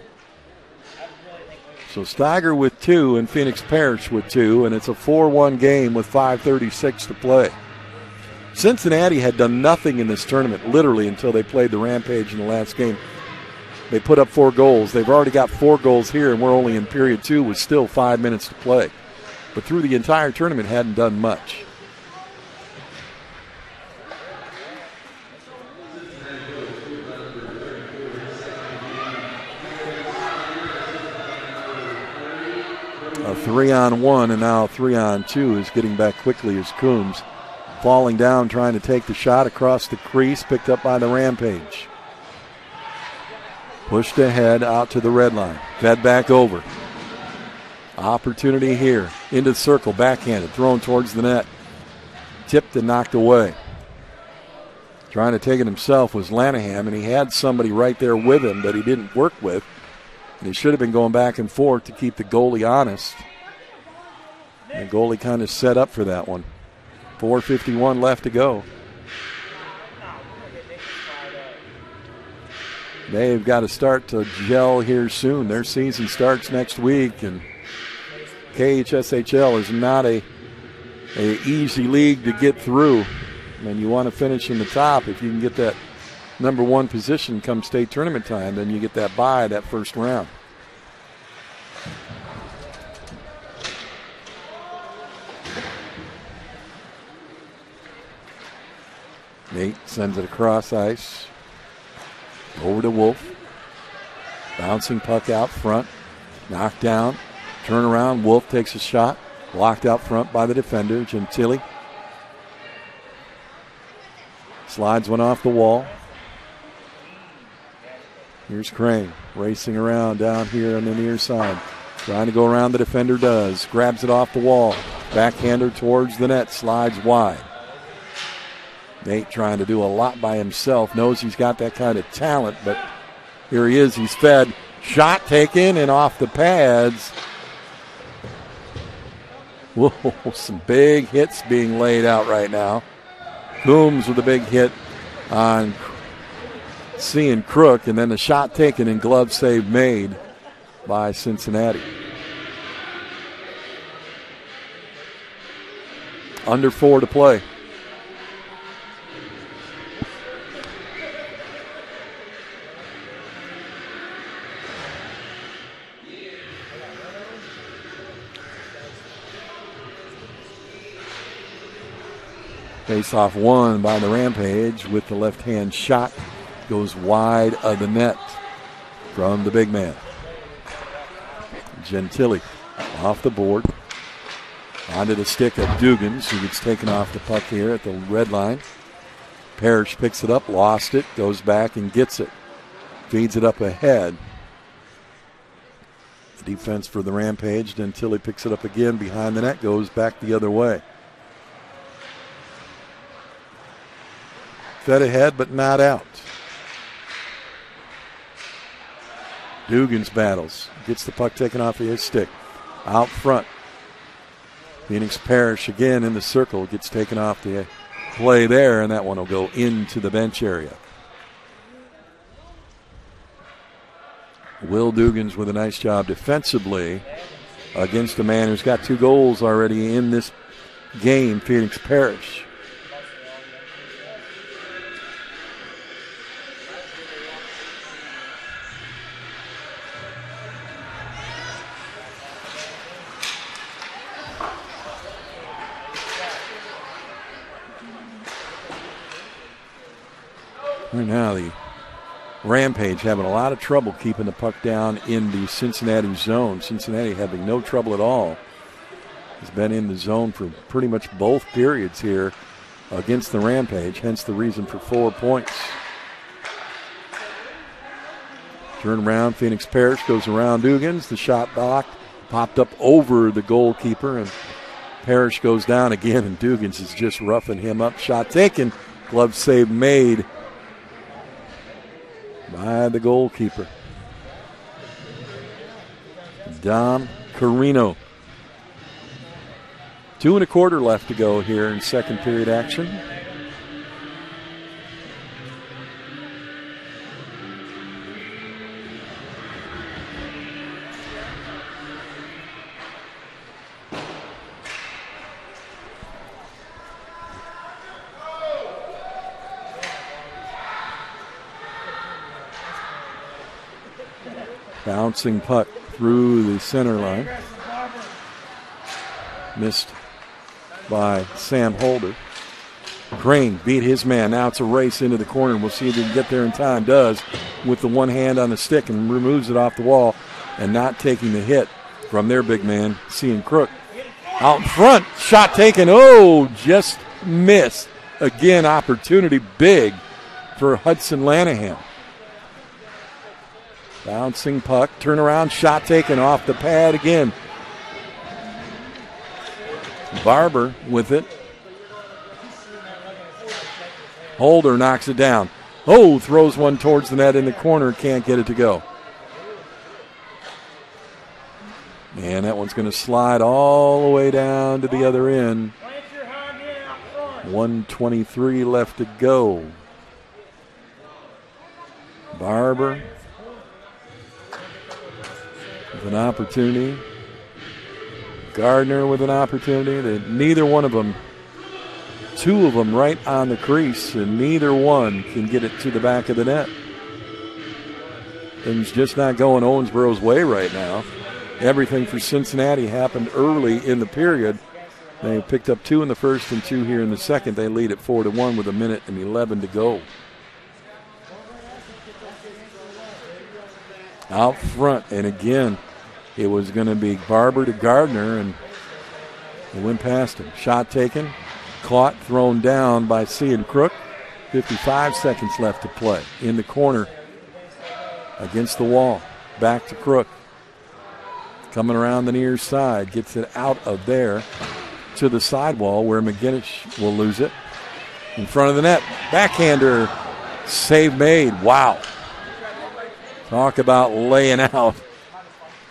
So Steiger with 2 and Phoenix Parrish with 2, and it's a 4-1 game with 5:36 to play. Cincinnati had done nothing in this tournament, literally, until they played the Rampage in the last game. They put up 4 goals. They've already got 4 goals here, and we're only in period 2 with still 5 minutes to play. But through the entire tournament, hadn't done much. A 3-on-1 and now 3-on-2 is getting back quickly as Coombs falling down trying to take the shot across the crease, picked up by the Rampage. Pushed ahead out to the red line. Fed back over. Opportunity here. Into the circle, backhanded, thrown towards the net. Tipped and knocked away. Trying to take it himself was Lanahan, and he had somebody right there with him that he didn't work with. And he should have been going back and forth to keep the goalie honest. And the goalie kind of set up for that one. 4:51 left to go. They've got to start to gel here soon. Their season starts next week, and KHSHL is not a easy league to get through. And you want to finish in the top. If you can get that number one position come state tournament time, then you get that bye that first round. Nate sends it across ice. Over to Wolf. Bouncing puck out front. Knocked down. Turn around. Wolf takes a shot. Blocked out front by the defender, Gentili. Slides one off the wall. Here's Crane racing around down here on the near side. Trying to go around the defender does. Grabs it off the wall. Backhander towards the net. Slides wide. Nate trying to do a lot by himself. Knows he's got that kind of talent, but here he is. He's fed. Shot taken and off the pads. Whoa, some big hits being laid out right now. Coombs with a big hit on seeing Crook, and then the shot taken and glove save made by Cincinnati. Under 4 to play. Face-off won by the Rampage with the left-hand shot. Goes wide of the net from the big man. Gentili off the board. Onto the stick of Dugans, who gets taken off the puck here at the red line. Parrish picks it up, lost it, goes back and gets it. Feeds it up ahead. The defense for the Rampage. Gentili picks it up again behind the net, goes back the other way. Fed ahead, but not out. Dugans battles. Gets the puck taken off his stick. Out front. Phoenix Parrish again in the circle. Gets taken off the play there, and that one will go into the bench area. Will Dugans with a nice job defensively against a man who's got 2 goals already in this game, Phoenix Parrish. Right now, the Rampage having a lot of trouble keeping the puck down in the Cincinnati zone. Cincinnati having no trouble at all. Has been in the zone for pretty much both periods here against the Rampage, hence the reason for 4 points. Turn around, Phoenix Parrish goes around Dugans. The shot blocked, popped up over the goalkeeper, and Parrish goes down again, and Dugans is just roughing him up. Shot taken, glove save made by the goalkeeper, Dom Carino. 2 1/4 left to go here in second period action. Bouncing puck through the center line. Missed by Sam Holder. Crane beat his man. Now it's a race into the corner. We'll see if he can get there in time. Does with the one hand on the stick and removes it off the wall and not taking the hit. from their big man, Cian Crook. Out in front, shot taken. Oh, just missed. Again, opportunity big for Hudson Lanahan. Bouncing puck, turnaround, shot taken off the pad again. Barber with it. Holder knocks it down. Oh, throws one towards the net in the corner, can't get it to go. And that one's going to slide all the way down to the other end. 1:23 left to go. Barber with an opportunity. Gardner with an opportunity. Neither one of them, two of them right on the crease, and neither one can get it to the back of the net. Things just not going Owensboro's way right now. Everything for Cincinnati happened early in the period. They picked up 2 in the first and 2 here in the second. They lead at 4-1 with 1:11 to go. Out front, and again, it was going to be Barber to Gardner, and it went past him. Shot taken, caught, thrown down by Cian Crook. 55 seconds left to play. In the corner, against the wall. Back to Crook. Coming around the near side, gets it out of there to the sidewall where McGinnis will lose it. In front of the net, backhander, save made. Wow. Talk about laying out.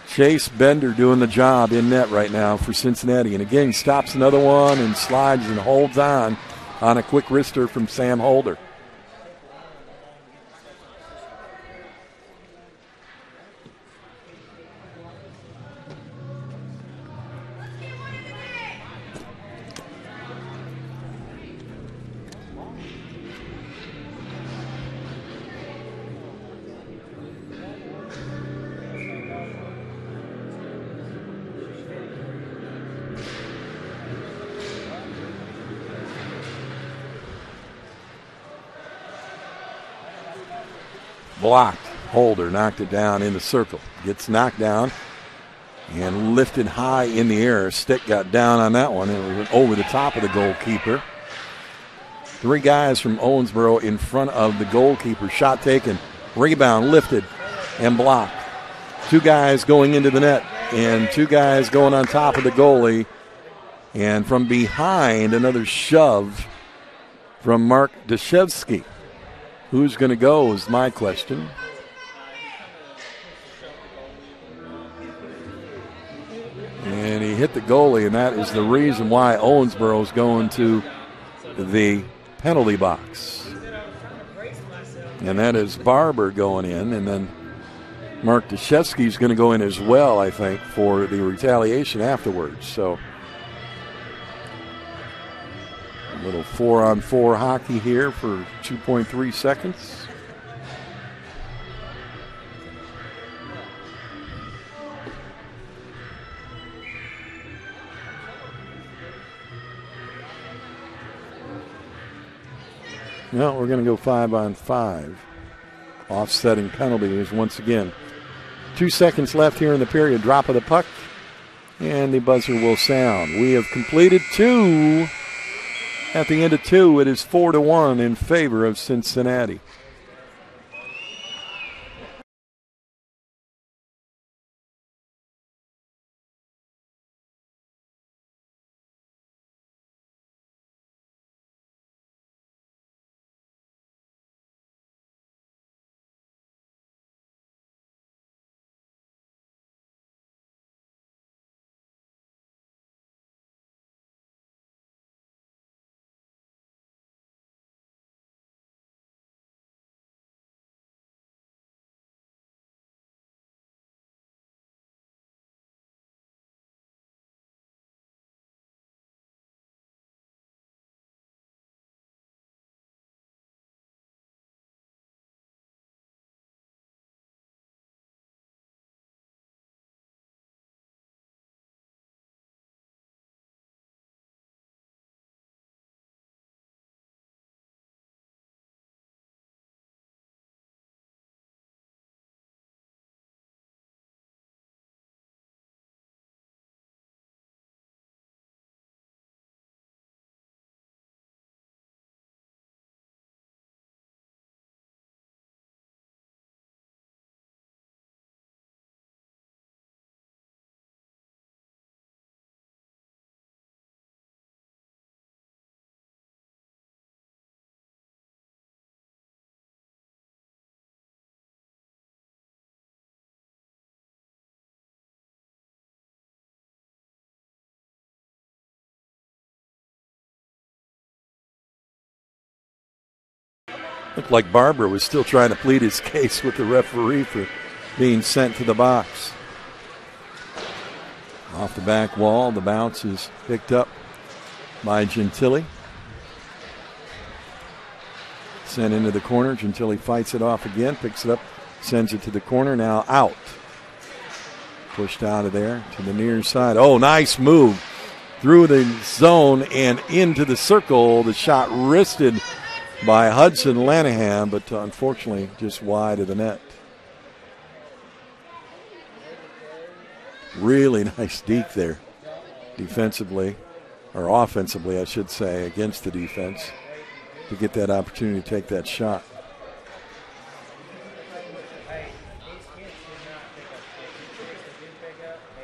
Chase Bender doing the job in net right now for Cincinnati. And again, stops another one and slides and holds on a quick wrister from Sam Holder. Blocked. Holder knocked it down in the circle. Gets knocked down and lifted high in the air. Stick got down on that one and went over the top of the goalkeeper. 3 guys from Owensboro in front of the goalkeeper. Shot taken. Rebound lifted and blocked. 2 guys going into the net and 2 guys going on top of the goalie. And from behind, another shove from Mark Deshevsky. Who's going to go is my question. And he hit the goalie, and that is the reason why Owensboro is going to the penalty box. And that is Barber going in, and then Mark Deshevsky is going to go in as well, I think, for the retaliation afterwards. So a little 4-on-4 hockey here for 2.3 seconds. No, we're going to go 5-on-5. Offsetting penalties once again. 2 seconds left here in the period. Drop of the puck, and the buzzer will sound. We have completed 2. At the end of 2, it is 4-1 in favor of Cincinnati. Looked like Barber was still trying to plead his case with the referee for being sent to the box. Off the back wall, the bounce is picked up by Gentili. Sent into the corner. Gentili fights it off again, picks it up, sends it to the corner. Now out. Pushed out of there to the near side. Oh, nice move. Through the zone and into the circle. The shot wristed by Hudson Lanahan, but unfortunately just wide of the net. Really nice deke there defensively, or offensively, I should say, against the defense to get that opportunity to take that shot.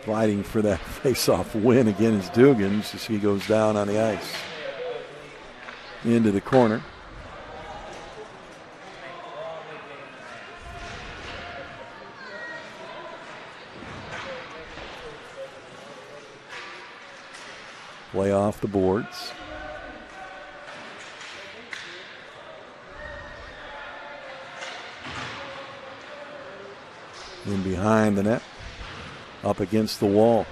Fighting for that face-off win again is Dugans as he goes down on the ice. Into the corner. Play off the boards. In behind the net. Up against the wall.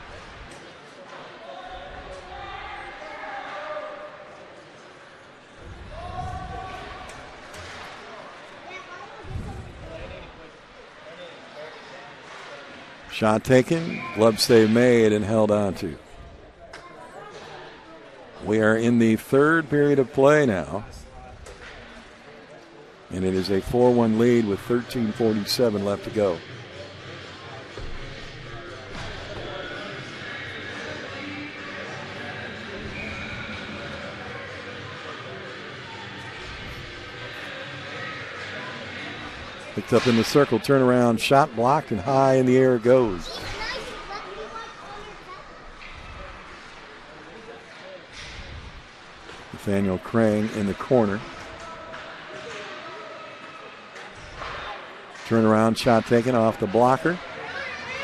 Shot taken, glove save made and held on to. We are in the third period of play now. And it is a 4-1 lead with 13:47 left to go. Picked up in the circle, turnaround, shot blocked, and high in the air it goes. Nathaniel Crane in the corner. Turnaround, shot taken off the blocker.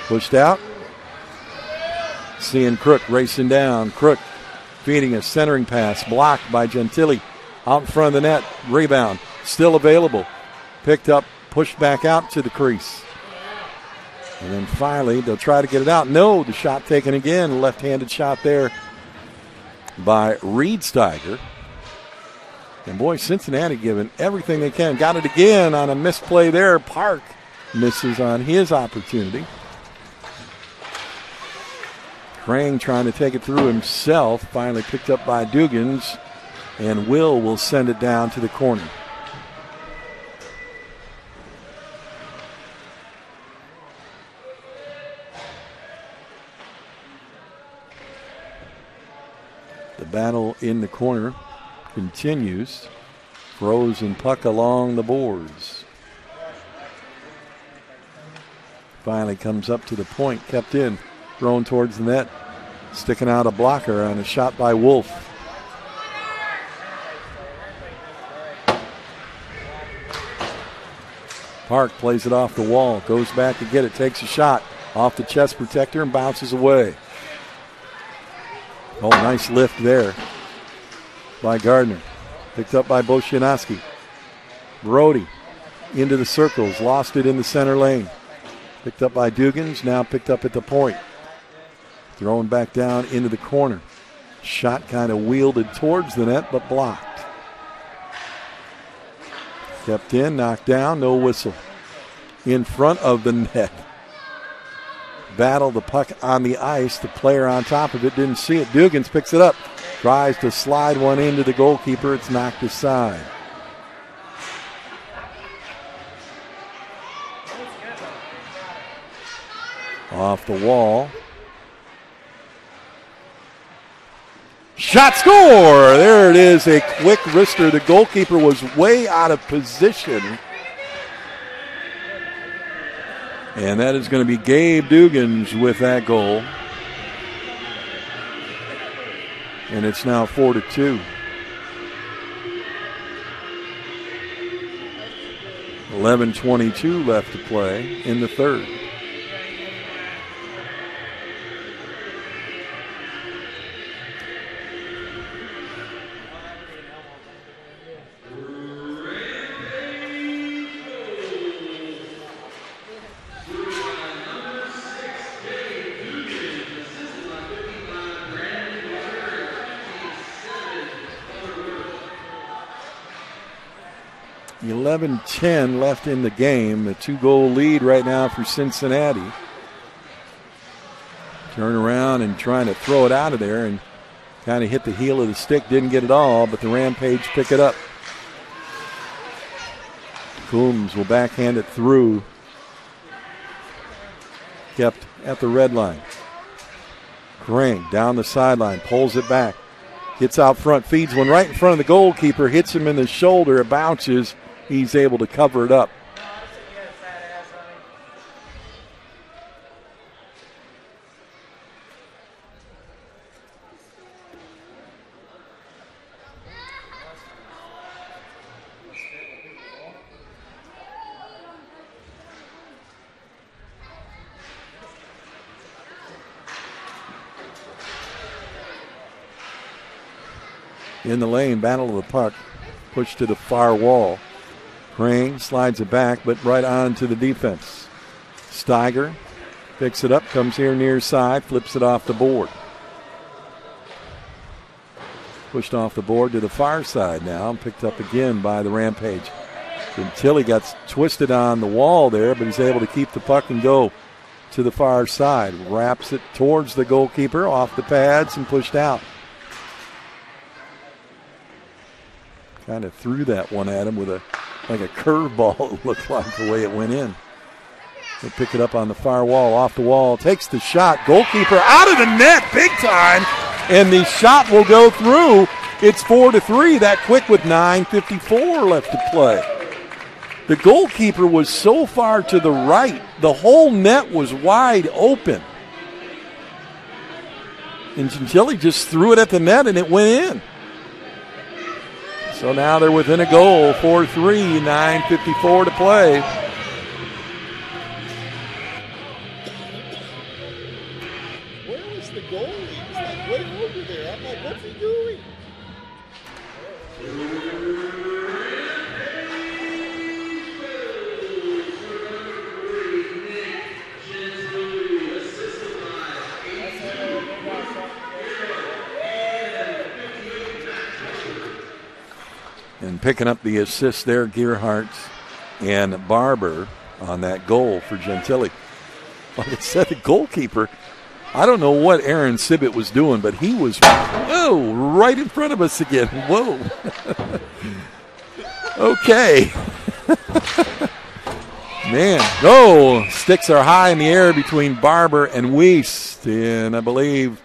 Pushed out. Seeing Crook racing down. Crook feeding a centering pass, blocked by Gentili. Out in front of the net, rebound, still available. Picked up. Pushed back out to the crease. And then finally, they'll try to get it out. No, the shot taken again. Left-handed shot there by Riedsteiger. And boy, Cincinnati giving everything they can. Got it again on a misplay there. Park misses on his opportunity. Crane trying to take it through himself. Finally picked up by Dugans. And will send it down to the corner. The battle in the corner continues. Frozen puck along the boards. Finally comes up to the point, kept in, thrown towards the net. Sticking out a blocker on a shot by Wolf. Park plays it off the wall, goes back to get it, takes a shot off the chest protector and bounces away. Oh, nice lift there by Gardner. Picked up by Boshianowski. Brody into the circles, lost it in the center lane. Picked up by Dugans, now picked up at the point. Thrown back down into the corner. Shot kind of wielded towards the net, but blocked. Kept in, knocked down, no whistle. In front of the net. Battle the puck on the ice. The player on top of it didn't see it. Dugans picks it up. Tries to slide one into the goalkeeper. It's knocked aside. Off the wall. Shot, score! There it is, a quick wrister. The goalkeeper was way out of position. And that is going to be Gabe Dugans with that goal. And it's now 4-2. 11:22 left to play in the third. 11-10 left in the game. A 2-goal lead right now for Cincinnati. Turn around and trying to throw it out of there and kind of hit the heel of the stick. Didn't get it all, but the Rampage pick it up. Coombs will backhand it through. Kept at the red line. Crane down the sideline, pulls it back. Gets out front, feeds one right in front of the goalkeeper, hits him in the shoulder, it bounces. He's able to cover it up. In the lane, battle of the puck, pushed to the far wall. Crane slides it back, but right on to the defense. Steiger picks it up, comes here near side, flips it off the board. Pushed off the board to the far side now, picked up again by the Rampage. Until he got twisted on the wall there, but he's able to keep the puck and go to the far side. Wraps it towards the goalkeeper, off the pads and pushed out. Kind of threw that one at him with like a curveball, it looked like the way it went in. They pick it up on the far wall, off the wall, takes the shot. Goalkeeper out of the net, big time, and the shot will go through. It's 4-3, that quick with 9:54 left to play. The goalkeeper was so far to the right, the whole net was wide open. And Gentili just threw it at the net and it went in. So now they're within a goal, 4-3, 9:54 to play. Where was the goalie? He's like way over there. I'm like, what's he doing? And picking up the assist there, Gearhart and Barber on that goal for Gentili. Like I said, the goalkeeper, I don't know what Aaron Sibbett was doing, but he was, right in front of us again. Whoa. Okay. Man, sticks are high in the air between Barber and Wiest, and I believe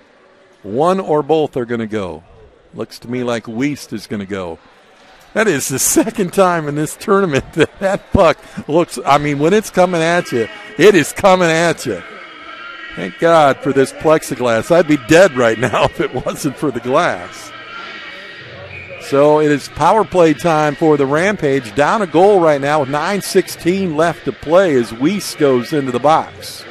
one or both are going to go. Looks to me like Wiest is going to go. That is the second time in this tournament that puck looks, when it's coming at you, it is coming at you. Thank God for this plexiglass. I'd be dead right now if it wasn't for the glass. So it is power play time for the Rampage. Down a goal right now with 9:16 left to play as Wiest goes into the box.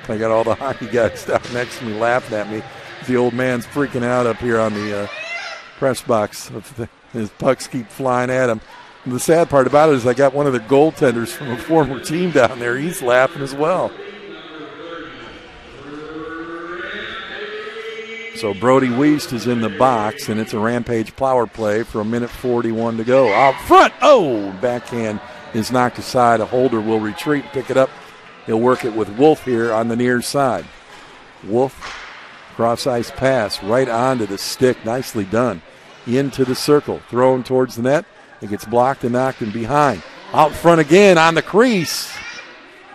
I got all the hockey guys down next to me laughing at me. The old man's freaking out up here on the press box. His pucks keep flying at him. And the sad part about it is I got one of the goaltenders from a former team down there. He's laughing as well. So Brody Wiest is in the box, and it's a Rampage power play for 1:41 to go. Out front, backhand is knocked aside. A holder will retreat, pick it up. He'll work it with Wolf here on the near side. Wolf. Cross-ice pass right onto the stick. Nicely done. Into the circle. Thrown towards the net. It gets blocked and knocked in behind. Out front again on the crease.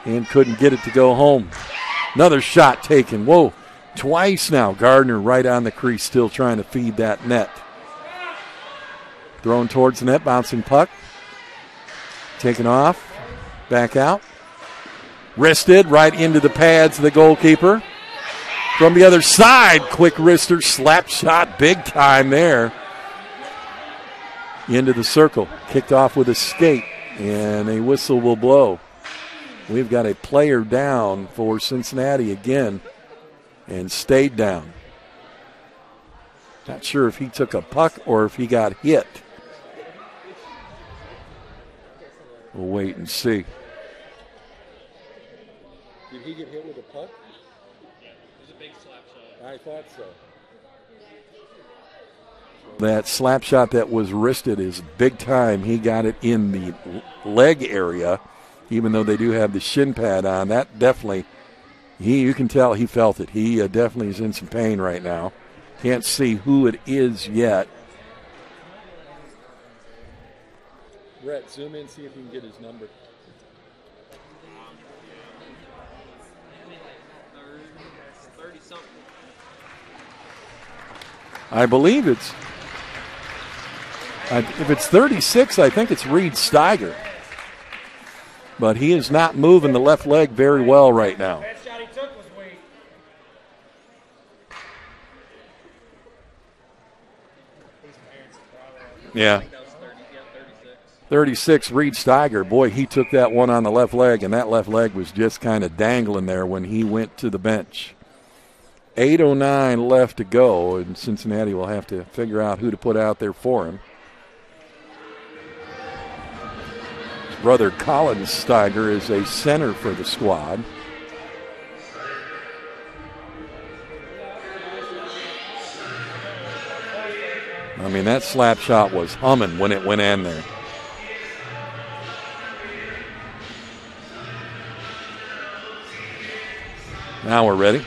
And couldn't get it to go home. Another shot taken. Whoa. Twice now. Gardner right on the crease, still trying to feed that net. Thrown towards the net. Bouncing puck. Taken off. Back out. Wristed right into the pads of the goalkeeper. From the other side, quick wrister, slap shot, big time there. Into the circle, kicked off with a skate, and a whistle will blow. We've got a player down for Cincinnati again, and stayed down. Not sure if he took a puck or if he got hit. We'll wait and see. Did he get hit with a puck? It was a big slap shot. I thought so. That slap shot that was wristed is big time. He got it in the leg area, even though they do have the shin pad on. That definitely, you can tell he felt it. He definitely is in some pain right now. Can't see who it is yet. Brett, zoom in, see if you can get his number. 30-something. I believe it's, if it's 36, I think it's Reed Steiger. But he is not moving the left leg very well right now. That shot he took was weak. Yeah. 36, Reed Steiger. Boy, he took that one on the left leg, and that left leg was just kind of dangling there when he went to the bench. 8:09 left to go, and Cincinnati will have to figure out who to put out there for him. His brother Colin Steiger is a center for the squad. I mean, that slap shot was humming when it went in there. Now we're ready.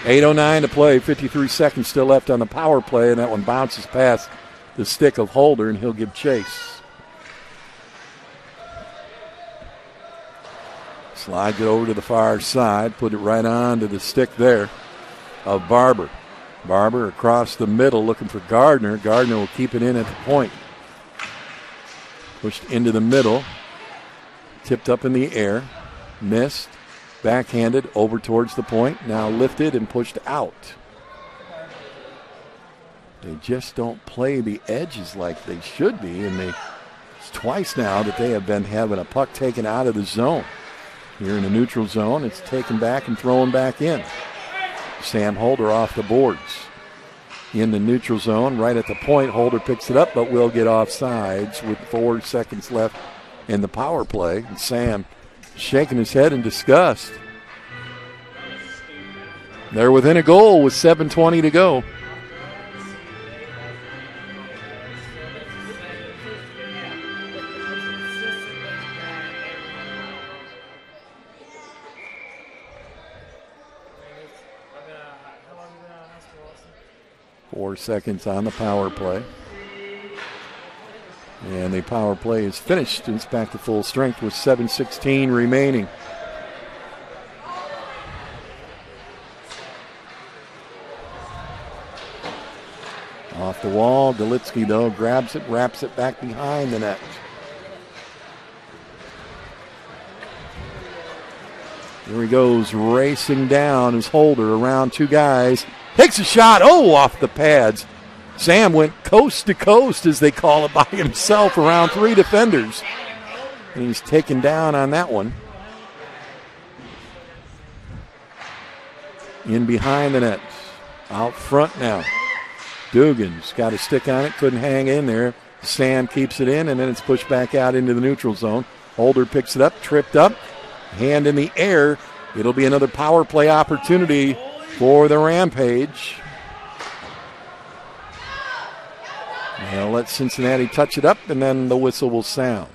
8:09 to play, 53 seconds still left on the power play, and that one bounces past the stick of Holder, and he'll give chase. Slides it over to the far side, put it right onto the stick there of Barber. Barber across the middle looking for Gardner. Gardner will keep it in at the point. Pushed into the middle, tipped up in the air, missed. Backhanded over towards the point, now lifted and pushed out. They just don't play the edges like they should be, and it's twice now that they have been having a puck taken out of the zone. Here in the neutral zone, it's taken back and thrown back in. Sam Holder off the boards. In the neutral zone, right at the point, Holder picks it up, but will get offsides with 4 seconds left in the power play. And Sam shaking his head in disgust. They're within a goal with 7:20 to go. Four seconds on the power play. And the power play is finished. It's back to full strength with 7:16 remaining. Off the wall, Galitsky, though, grabs it, wraps it back behind the net. Here he goes, racing down as Holder around two guys. Takes a shot, off the pads. Sam went coast to coast, as they call it, by himself around 3 defenders. And he's taken down on that one. In behind the net. Out front now. Dugan's got a stick on it, couldn't hang in there. Sam keeps it in, and then it's pushed back out into the neutral zone. Holder picks it up, tripped up, hand in the air. It'll be another power play opportunity for the Rampage. They'll let Cincinnati touch it up, and then the whistle will sound.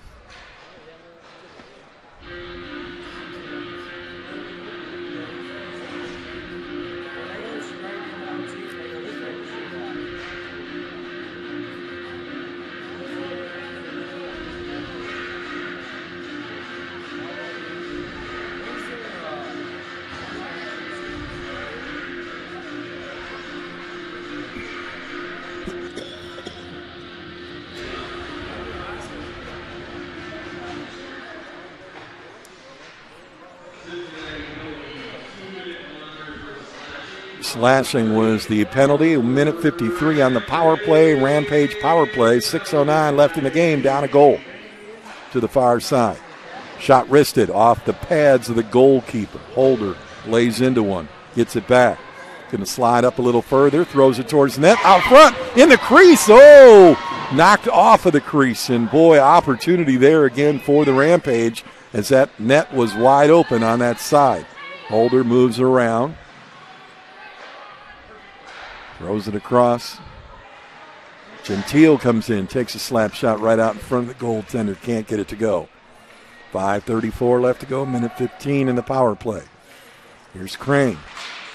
Slashing was the penalty. Minute 53 on the power play. Rampage power play. 6:09 left in the game. Down a goal to the far side. Shot wristed off the pads of the goalkeeper. Holder lays into one. Gets it back. Going to slide up a little further. Throws it towards the net. Out front. In the crease. Knocked off of the crease. And boy, opportunity there again for the Rampage, as that net was wide open on that side. Holder moves around. Throws it across. Gentile comes in, takes a slap shot right out in front of the goaltender. Can't get it to go. 5:34 left to go, minute 15 in the power play. Here's Crane.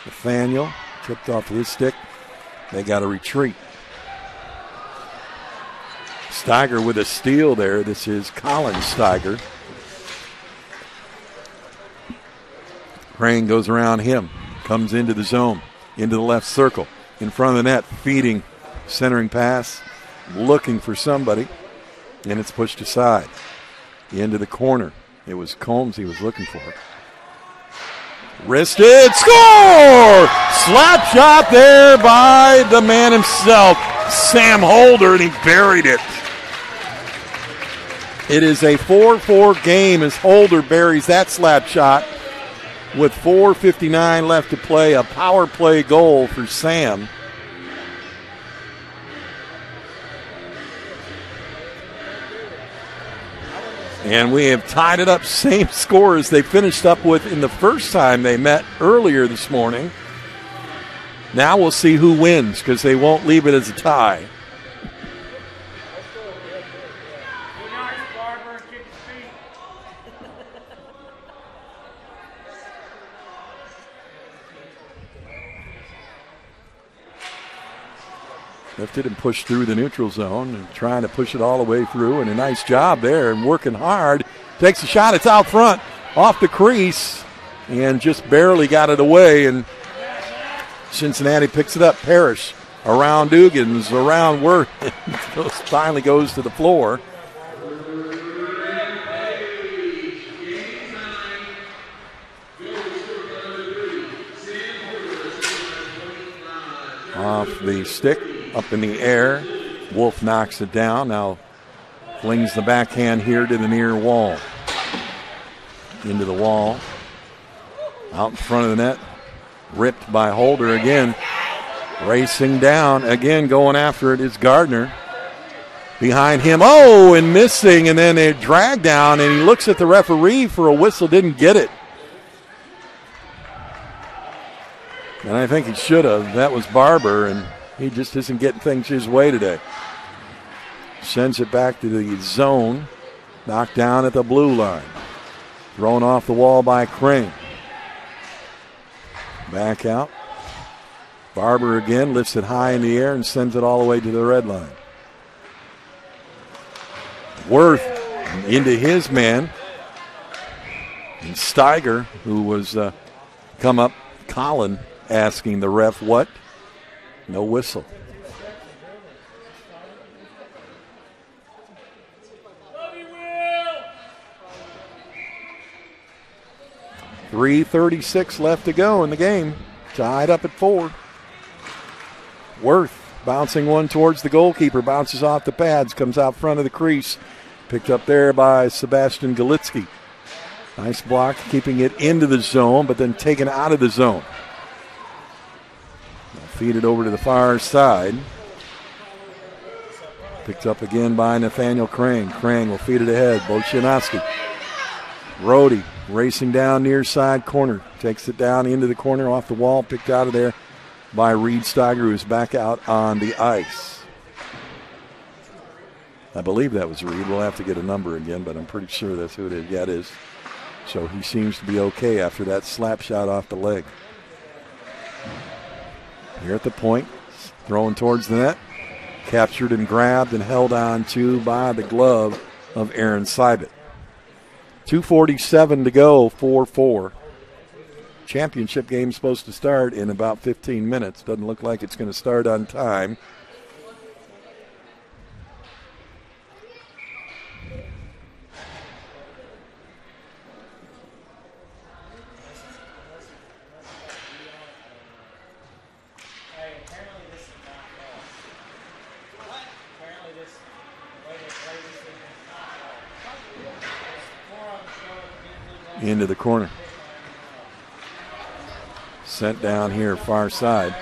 Nathaniel tipped off of his stick. They got a retreat. Steiger with a steal there. This is Colin Steiger. Crane goes around him, comes into the zone, into the left circle, in front of the net, feeding, centering pass, looking for somebody, and it's pushed aside. Into the corner. It was Combs he was looking for. Wristed, score! Slap shot there by the man himself, Sam Holder, and he buried it. It is a 4-4 game as Holder buries that slap shot with 4:59 left to play. A power play goal for Sam. And we have tied it up, same score as they finished up with in the first time they met earlier this morning. Now we'll see who wins because they won't leave it as a tie. Lifted and pushed through the neutral zone and trying to push it all the way through, and a nice job there and working hard. Takes a shot, it's out front, off the crease, and just barely got it away, and Cincinnati picks it up. Parrish around Dugans, around Worth, finally goes to the floor. Off the stick. Up in the air. Wolf knocks it down. Now flings the backhand here to the near wall. Into the wall. Out in front of the net. Ripped by Holder again. Racing down. Again going after it is Gardner. Behind him. Oh, and missing. And then a drag down. And he looks at the referee for a whistle. Didn't get it. And I think he should have. That was Barber. And he just isn't getting things his way today. Sends it back to the zone. Knocked down at the blue line. Thrown off the wall by Crane. Back out. Barber again lifts it high in the air and sends it all the way to the red line. Worth into his man. And Steiger, who was come up, Colin asking the ref what? No whistle. .336 left to go in the game. Tied up at 4. Worth bouncing one towards the goalkeeper. Bounces off the pads. Comes out front of the crease. Picked up there by Sebastian Galitsky. Nice block, keeping it into the zone, but then taken out of the zone. Feed it over to the far side. Picked up again by Nathaniel Crane. Crane will feed it ahead. Bochanowski. Rhodey racing down near side corner. Takes it down into the corner off the wall. Picked out of there by Reed Steiger, who's back out on the ice. I believe that was Reed. We'll have to get a number again, but I'm pretty sure that's who it is. Yeah, it is. So he seems to be okay after that slap shot off the leg. Here at the point, thrown towards the net. Captured and grabbed and held on to by the glove of Aaron Seibert. 2:47 to go, 4-4. Championship game supposed to start in about 15 minutes. Doesn't look like it's going to start on time. Into the corner. Sent down here, far side.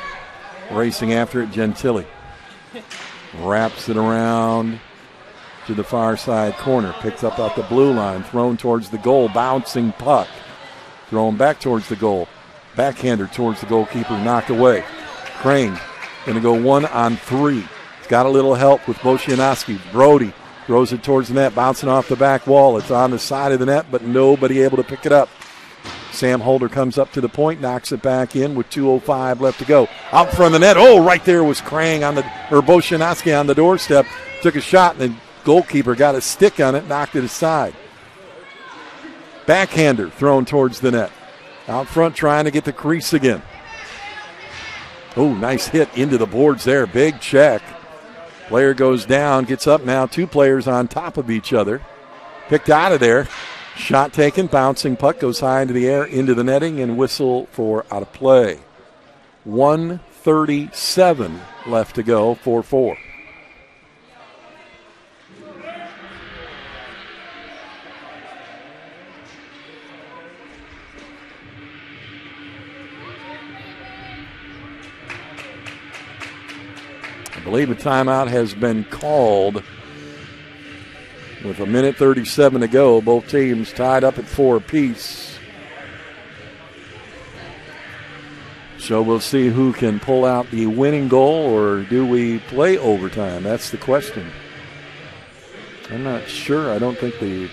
Racing after it, Gentile. Wraps it around to the far side corner. Picks up out the blue line. Thrown towards the goal. Bouncing puck. Thrown back towards the goal. Backhander towards the goalkeeper. Knocked away. Crane going to go 1-on-3. got a little help with Boshianowski. Brody throws it towards the net, bouncing off the back wall. It's on the side of the net, but nobody able to pick it up. Sam Holder comes up to the point, knocks it back in with 2:05 left to go. Out in front of the net. Oh, right there was Boshianowski on the doorstep. Took a shot, and the goalkeeper got a stick on it, knocked it aside. Backhander thrown towards the net. Out front trying to get the crease again. Oh, nice hit into the boards there. Big check. Player goes down, gets up now. Two players on top of each other. Picked out of there. Shot taken, bouncing puck goes high into the air, into the netting, and whistle for out of play. 1:37 left to go, 4-4. I believe a timeout has been called with 1:37 to go. Both teams tied up at 4 apiece. So we'll see who can pull out the winning goal, or do we play overtime? That's the question. I'm not sure. I don't think the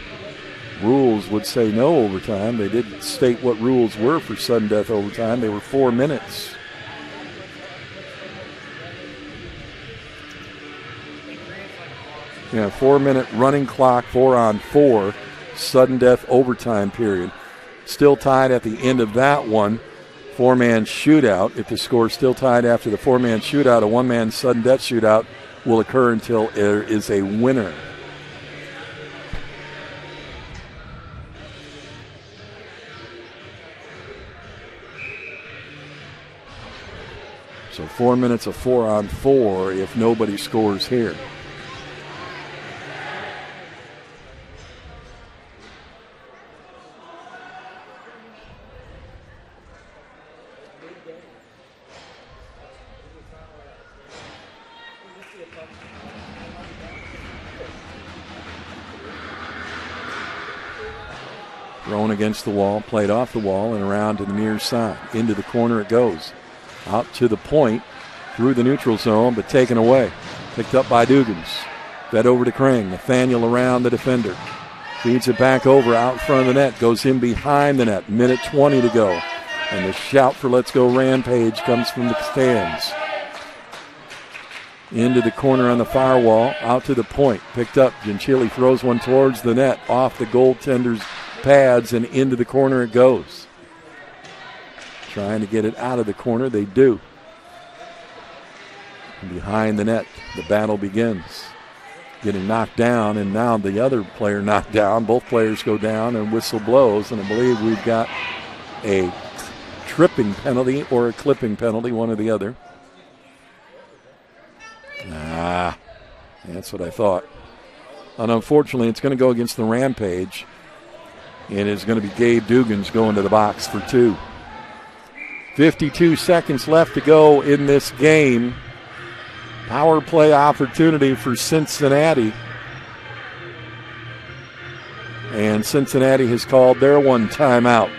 rules would say no overtime. They did state what rules were for sudden death overtime. They were 4 minutes. Yeah, 4-minute running clock, 4-on-4, sudden death overtime period. Still tied at the end of that one. 4-man shootout. If the score is still tied after the 4-man shootout, a 1-man sudden death shootout will occur until there is a winner. So 4 minutes of 4-on-4 if nobody scores here. Thrown against the wall, played off the wall, and around to the near side. Into the corner it goes. Out to the point, through the neutral zone, but taken away. Picked up by Dugans. Fed over to Krang. Nathaniel around the defender. Feeds it back over out in front of the net. Goes in behind the net. 1:20 to go. And the shout for Let's Go Rampage comes from the stands. Into the corner on the far wall. Out to the point. Picked up. Gentili throws one towards the net. Off the goaltender's pads and into the corner it goes. Trying to get it out of the corner. They do. And behind the net, the battle begins. Getting knocked down, and now the other player knocked down. Both players go down, and whistle blows, and I believe we've got a tripping penalty or a clipping penalty, one or the other. That's what I thought. And unfortunately, it's going to go against the Rampage, and it's going to be Gabe Dugans going to the box for 2. 52 seconds left to go in this game. Power play opportunity for Cincinnati. And Cincinnati has called their one timeout.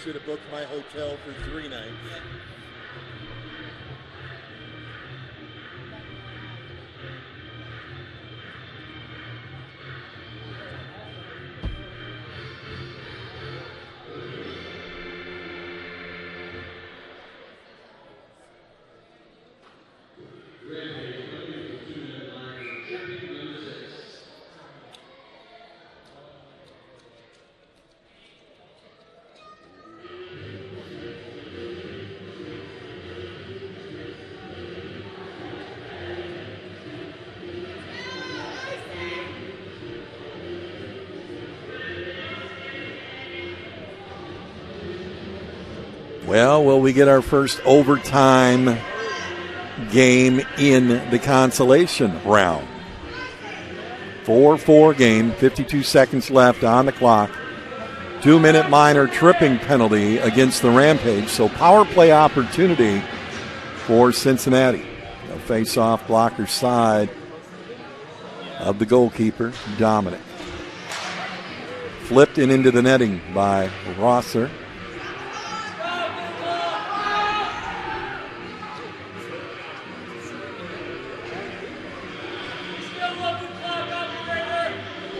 Should have booked my hotel for 3 nights. Well, will we get our first overtime game in the consolation round? 4-4 game, 52 seconds left on the clock. 2-minute minor tripping penalty against the Rampage. So power play opportunity for Cincinnati. A face-off blocker side of the goalkeeper, Dominic. Flipped and into the netting by Rosser.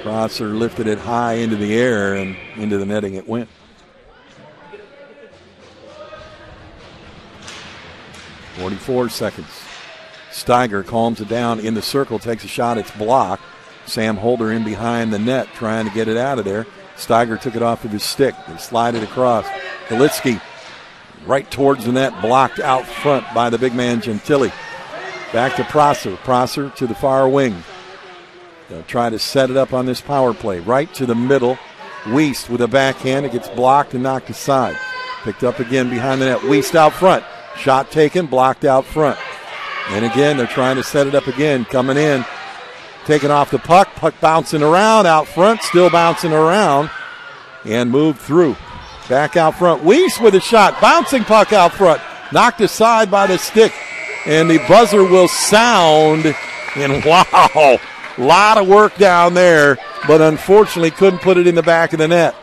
Rosser lifted it high into the air, and into the netting it went. 44 seconds. Steiger calms it down in the circle, takes a shot, it's blocked. Sam Holder in behind the net trying to get it out of there. Steiger took it off of his stick. They slide it across. Galitsky right towards the net, blocked out front by the big man Gentili. Back to Prosser. Prosser to the far wing. They'll try to set it up on this power play. Right to the middle. Wiest with a backhand. It gets blocked and knocked aside. Picked up again behind the net. Wiest out front. Shot taken, blocked out front. And again, they're trying to set it up again. Coming in. Taking off the puck. Puck bouncing around out front. Still bouncing around. And moved through. Back out front. Wiest with a shot. Bouncing puck out front. Knocked aside by the stick. And the buzzer will sound. And wow. A lot of work down there. But unfortunately couldn't put it in the back of the net.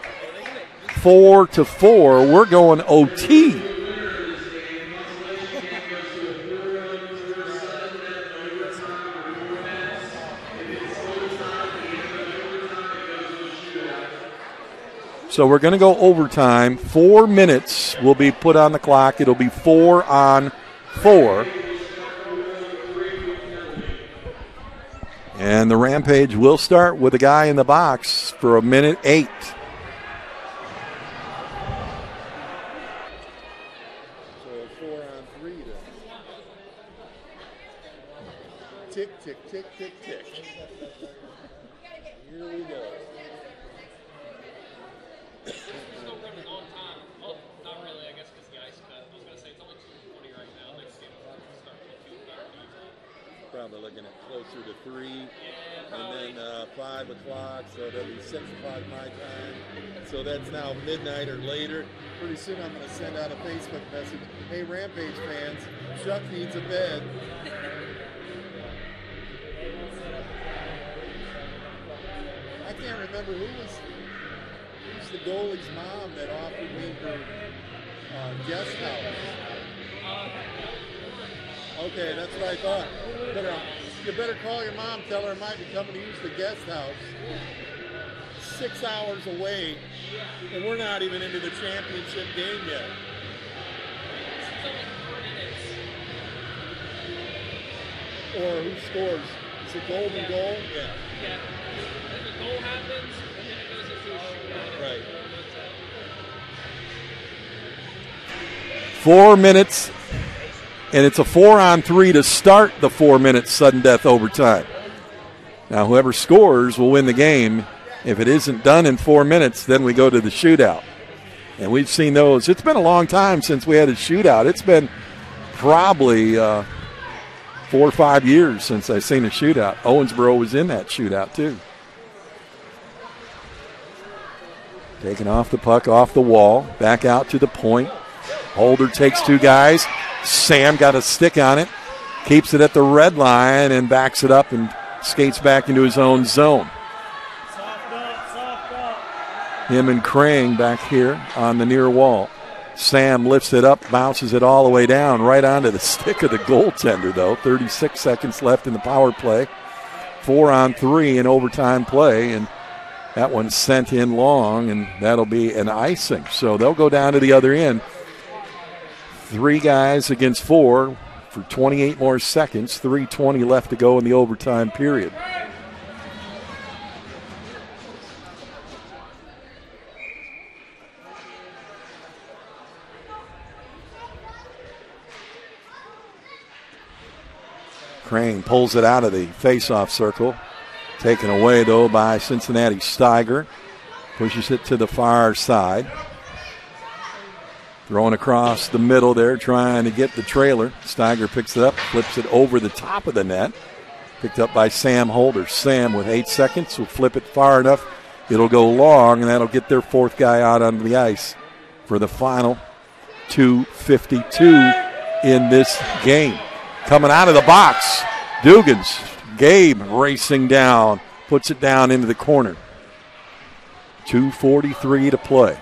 4-4. We're going OT. So we're going to go overtime. 4 minutes will be put on the clock. It'll be 4-on-4. And the Rampage will start with a guy in the box for a minute 8. So 4-on-3 then. Tick, tick, tick, tick, tick. Here we go. Still running on time. Oh, not really, I guess, because the ice cut. I was going to say it's only 2:40 right now. Next game will start at 2:30. Probably looking at closer to 3, and then 5 o'clock, so that'll be 6 o'clock my time. So that's now midnight or later. Pretty soon I'm going to send out a Facebook message. Hey, Rampage fans, Chuck needs a bed. I can't remember who's the goalie's mom that offered me her guest house. Okay, that's what I thought. You better call your mom, tell her I might be coming to use the guest house. 6 hours away, and we're not even into the championship game yet. Or who scores? Is it golden goal? Yeah. Yeah. If the goal happens, and then it goes into a shootout. Right. 4 minutes. And it's a 4-on-3 to start the 4-minute sudden death overtime. Now, whoever scores will win the game. If it isn't done in 4 minutes, then we go to the shootout. And we've seen those. It's been a long time since we had a shootout. It's been probably 4 or 5 years since I've seen a shootout. Owensboro was in that shootout, too. Taking off the puck off the wall. Back out to the point. Holder takes 2 guys. Sam got a stick on it, keeps it at the red line, and backs it up and skates back into his own zone. Him and Crane back here on the near wall. Sam lifts it up, bounces it all the way down, right onto the stick of the goaltender, though. 36 seconds left in the power play. 4-on-3 in overtime play, and that one's sent in long, and that'll be an icing. So they'll go down to the other end. 3 guys against 4 for 28 more seconds. 3:20 left to go in the overtime period. Crane pulls it out of the face-off circle. Taken away, though, by Cincinnati Steiger. Pushes it to the far side. Throwing across the middle there, trying to get the trailer. Steiger picks it up, flips it over the top of the net. Picked up by Sam Holder. Sam with 8 seconds will flip it far enough. It'll go long, and that'll get their 4th guy out onto the ice for the final 2:52 in this game. Coming out of the box, Dugans. Gabe racing down, puts it down into the corner. 2:43 to play.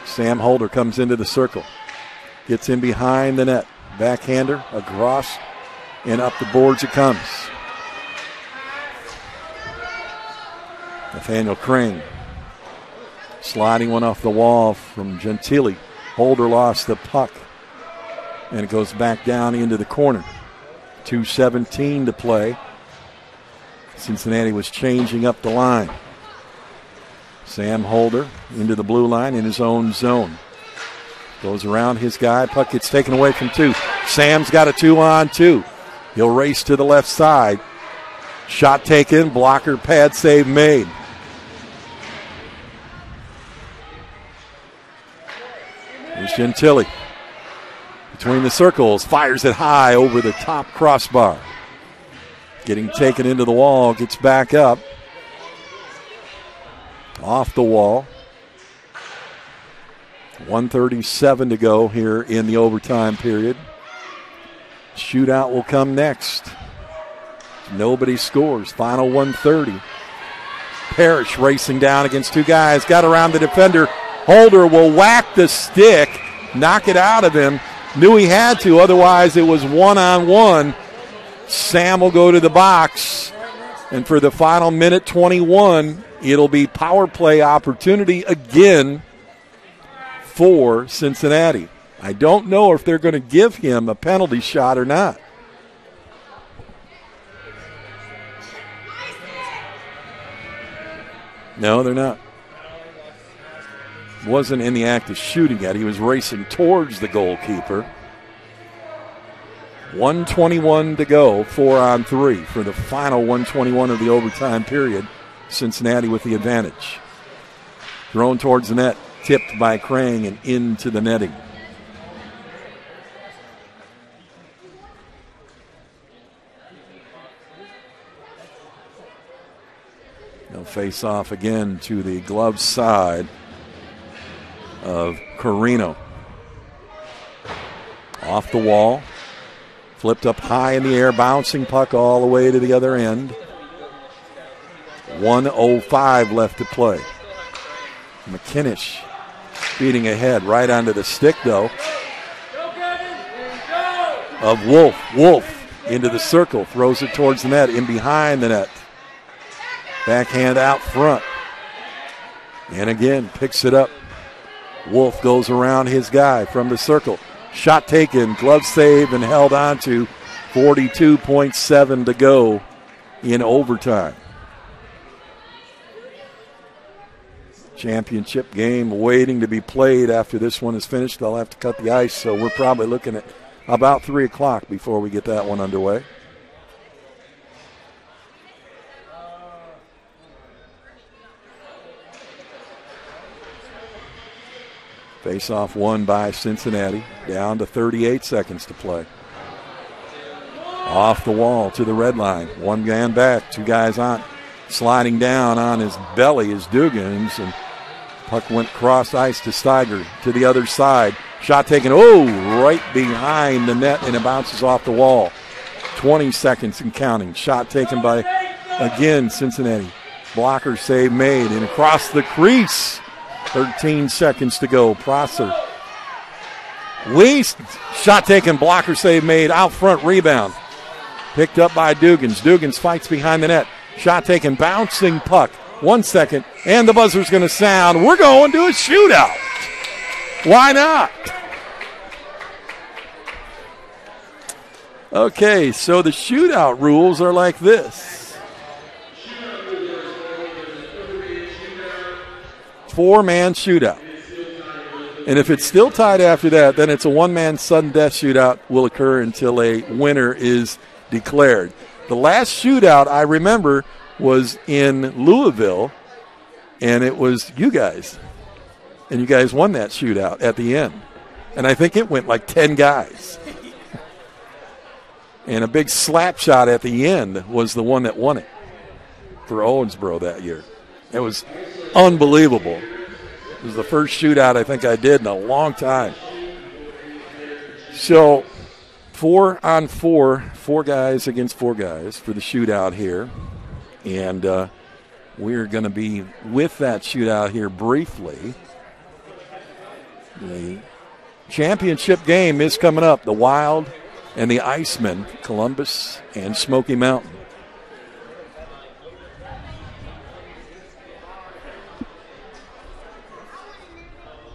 Sam Holder comes into the circle. Gets in behind the net. Backhander, across, and up the boards it comes. Nathaniel Crane sliding one off the wall from Gentili. Holder lost the puck, and it goes back down into the corner. 2:17 to play. Cincinnati was changing up the line. Sam Holder into the blue line in his own zone. Goes around his guy. Puck gets taken away from two. Sam's got a 2-on-2. He'll race to the left side. Shot taken. Blocker pad save made. Here's Gentili. Between the circles. Fires it high over the top crossbar. Getting taken into the wall. Gets back up. Off the wall. 1:37 to go here in the overtime period. Shootout will come next. Nobody scores. Final 1:30. Parrish racing down against two guys. Got around the defender. Holder will whack the stick. Knock it out of him. Knew he had to. Otherwise, it was one-on-one. Sam will go to the box. And for the final minute 21, it'll be power play opportunity again for Cincinnati. I don't know if they're going to give him a penalty shot or not. No, they're not. Wasn't in the act of shooting yet. He was racing towards the goalkeeper. 1:21 to go, 4-on-3 for the final 1:21 of the overtime period. Cincinnati with the advantage. Thrown towards the net. Tipped by Crane and into the netting. They'll face off again to the glove side of Carino. Off the wall. Flipped up high in the air. Bouncing puck all the way to the other end. 1:05 left to play. McKinnish beating ahead right onto the stick, though, of Wolf. Wolf into the circle, throws it towards the net, in behind the net. Backhand out front. And again, picks it up. Wolf goes around his guy from the circle. Shot taken, glove save, and held on to. 42.7 to go in overtime. Championship game waiting to be played after this one is finished. They'll have to cut the ice, so we're probably looking at about 3 o'clock before we get that one underway. Face-off won by Cincinnati. Down to 38 seconds to play. Off the wall to the red line. One man back, two guys on. Sliding down on his belly is Dugans, and puck went cross ice to Steiger to the other side. Shot taken, right behind the net, and it bounces off the wall. 20 seconds and counting. Shot taken by, again, Cincinnati. Blocker save made, and across the crease. 13 seconds to go. Prosser. Weiss, shot taken, blocker save made, out front rebound. Picked up by Dugans. Dugans fights behind the net. Shot taken, bouncing puck. 1 second, and the buzzer's going to sound. We're going to a shootout. Why not? Okay, so the shootout rules are like this. 4-man shootout. And if it's still tied after that, then it's a one-man sudden death shootout will occur until a winner is declared. The last shootout I remember was in Louisville, and it was you guys. And you guys won that shootout at the end. And I think it went like 10 guys. And a big slap shot at the end was the one that won it for Owensboro that year. It was unbelievable. It was the first shootout I think I did in a long time. So 4-on-4, 4 guys against 4 guys for the shootout here. And We're going to be with that shootout here briefly. The championship game is coming up. The Wild and the Icemen, Columbus and Smoky Mountain.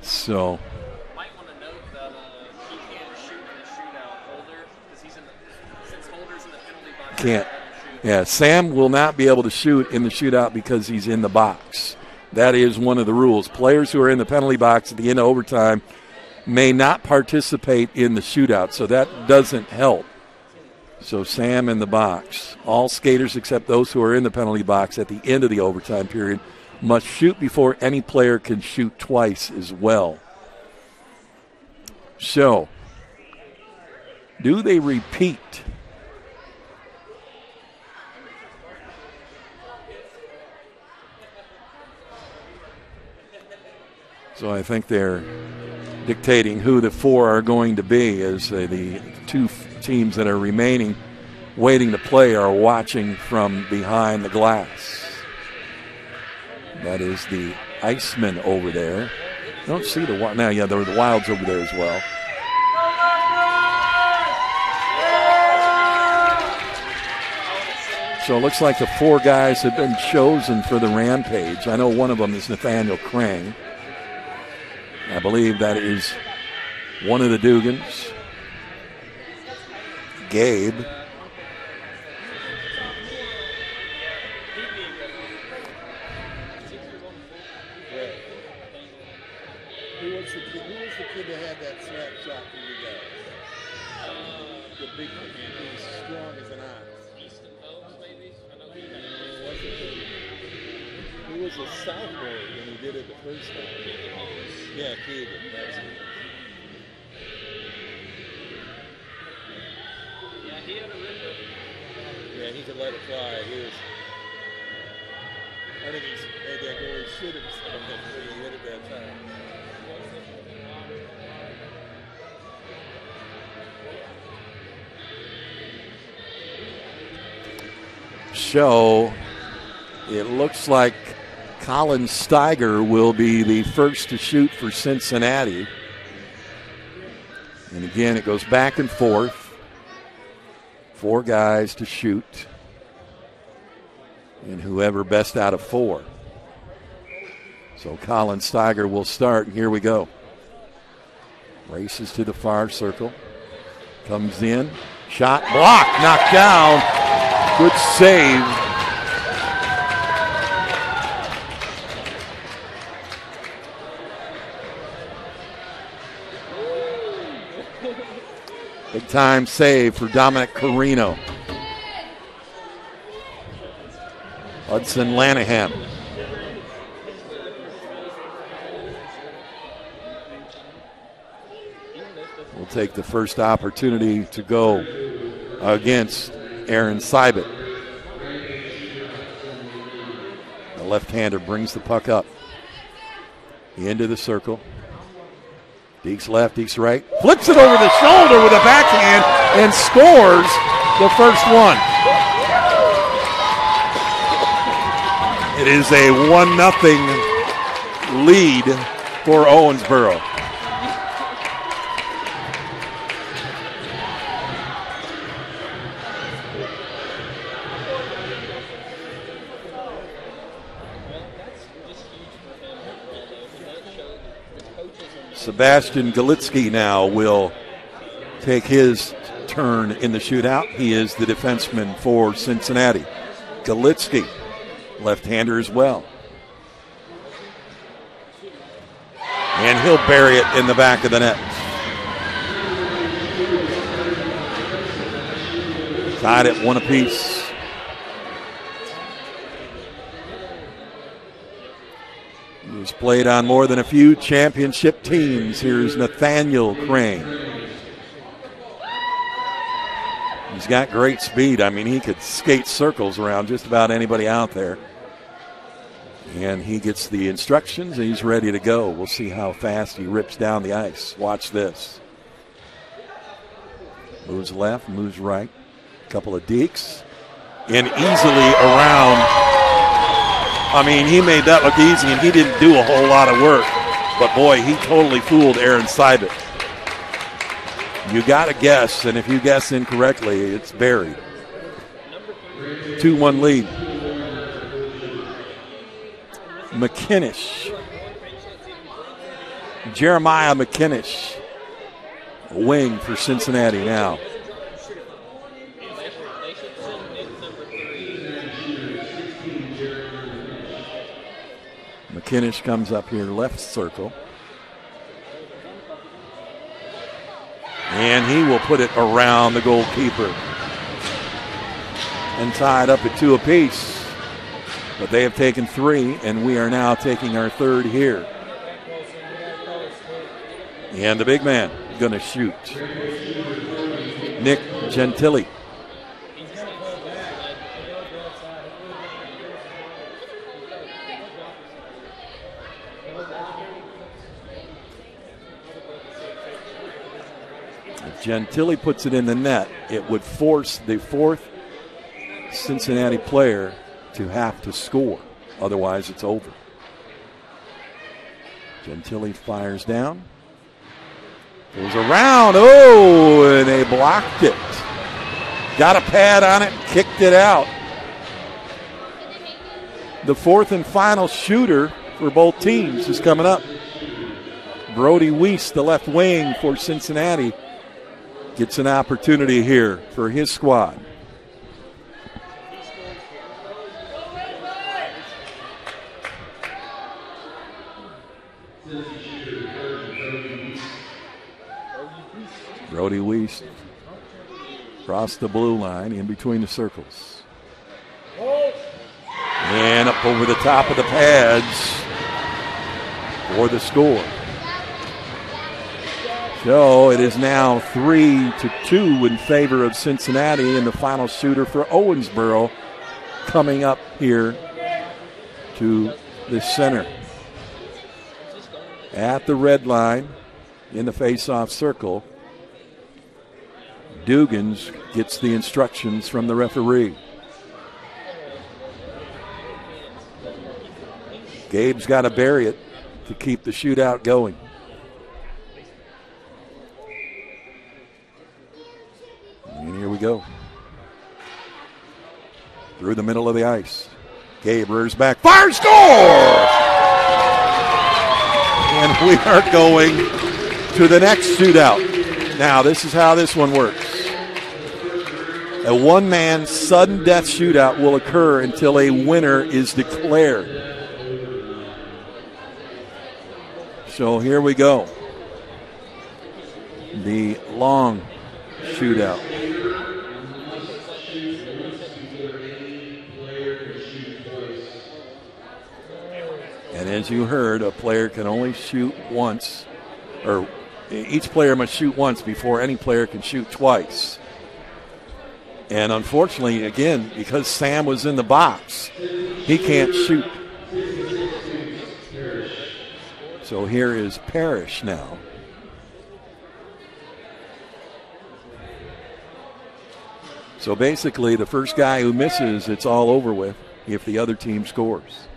So, might want to note that he can't shoot in the shootout. Holder, because since Holder's in the penalty box, can't. Yeah, Sam will not be able to shoot in the shootout because he's in the box. That is one of the rules. Players who are in the penalty box at the end of overtime may not participate in the shootout, so that doesn't help. So Sam in the box. All skaters except those who are in the penalty box at the end of the overtime period must shoot before any player can shoot twice as well. So, do they repeat? So I think they're dictating who the four are going to be as the two teams that are remaining waiting to play are watching from behind the glass. That is the Icemen over there. I don't see the Wild. Now, yeah, there are the Wilds over there as well. So it looks like the four guys have been chosen for the Rampage. I know one of them is Nathaniel Krang. I believe that is one of the Dugans. Gabe. Who was the kid that had that snapshot for you guys? The big man who was strong as an ox. Easton Phelps, maybe? I know he Who was a sophomore when he did it the first time? Yeah, Keegan. That's it. Yeah, he had a rhythm. Yeah, he could let it fly. I think he's had that goalie shit himself when he hit it that time. So it looks like Colin Steiger will be the first to shoot for Cincinnati. And again, it goes back and forth. Four guys to shoot. And whoever best out of four. So Colin Steiger will start. And here we go. Races to the far circle. Comes in. Shot blocked. Knocked down. Good save. Big time save for Dominic Carino. Hudson Lanahan. Will take the first opportunity to go against Aaron Seibert. The left-hander brings the puck up. Into the circle. Deeks left, Deeks right. Flips it over the shoulder with a backhand and scores the first one. It is a 1-0 lead for Owensboro. Sebastian Galitsky now will take his turn in the shootout. He is the defenseman for Cincinnati. Galitsky, left-hander as well. And he'll bury it in the back of the net. Tied at one apiece. He's played on more than a few championship teams. Here's Nathaniel Crane. He's got great speed. I mean, he could skate circles around just about anybody out there. And he gets the instructions, and he's ready to go. We'll see how fast he rips down the ice. Watch this. Moves left, moves right. Couple of deeks. And easily around I mean, he made that look easy, and he didn't do a whole lot of work. But, boy, he totally fooled Aaron Seibert. You got to guess, and if you guess incorrectly, it's buried. 2-1 lead. McKinnish. Jeremiah McKinnish. A wing for Cincinnati now. McKinnish comes up here left circle. And he will put it around the goalkeeper. And tied up at 2 apiece. But they have taken 3, and we are now taking our 3rd here. And the big man going to shoot. Nick Gentili. If Gentili puts it in the net, it would force the 4th Cincinnati player to have to score. Otherwise, it's over. Gentili fires down. Goes around. Oh, and they blocked it. Got a pad on it, kicked it out. The 4th and final shooter for both teams is coming up. Brody Weiss, the left wing for Cincinnati, gets an opportunity here for his squad. Brody Weiss across the blue line in between the circles. And up over the top of the pads for the score. So it is now 3-2 in favor of Cincinnati, and the final shooter for Owensboro coming up here to the center. At the red line in the face-off circle, Dugans gets the instructions from the referee. Gabe's got to bury it to keep the shootout going. And here we go. Through the middle of the ice. Gabe rears back. Fire, score! And we are going to the next shootout. Now, this is how this one works. A one-man sudden death shootout will occur until a winner is declared. So here we go. The long shootout. And as you heard, a player can only shoot once, or each player must shoot once before any player can shoot twice. And unfortunately, again, because Sam was in the box, he can't shoot. So here is Parrish now. So basically, the first guy who misses, it's all over with if the other team scores.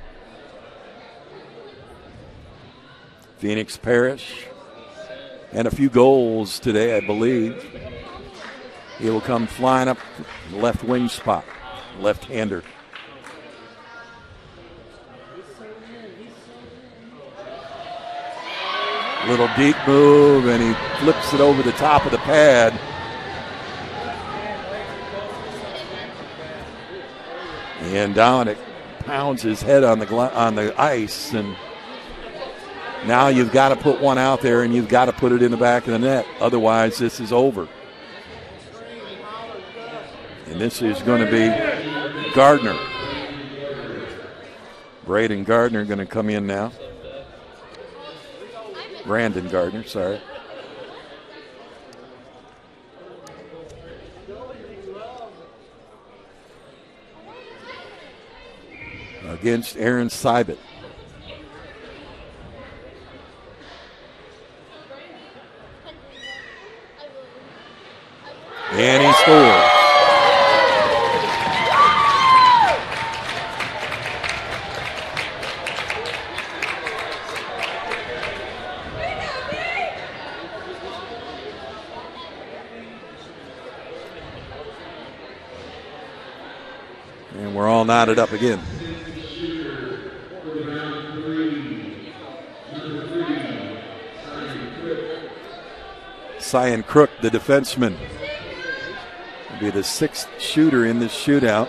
Phoenix Parrish, and a few goals today, I believe. He will come flying up the left wing spot, left-hander. Little deep move, and he flips it over the top of the pad. And Dominic pounds his head on the ice, and now you've got to put one out there, and you've got to put it in the back of the net. Otherwise, this is over. And this is going to be Gardner. Braden Gardner going to come in now. Brandon Gardner, sorry. Against Aaron Seibert. And he scores. all knotted up again. Cyan Crook, the defenseman, will be the 6th shooter in this shootout.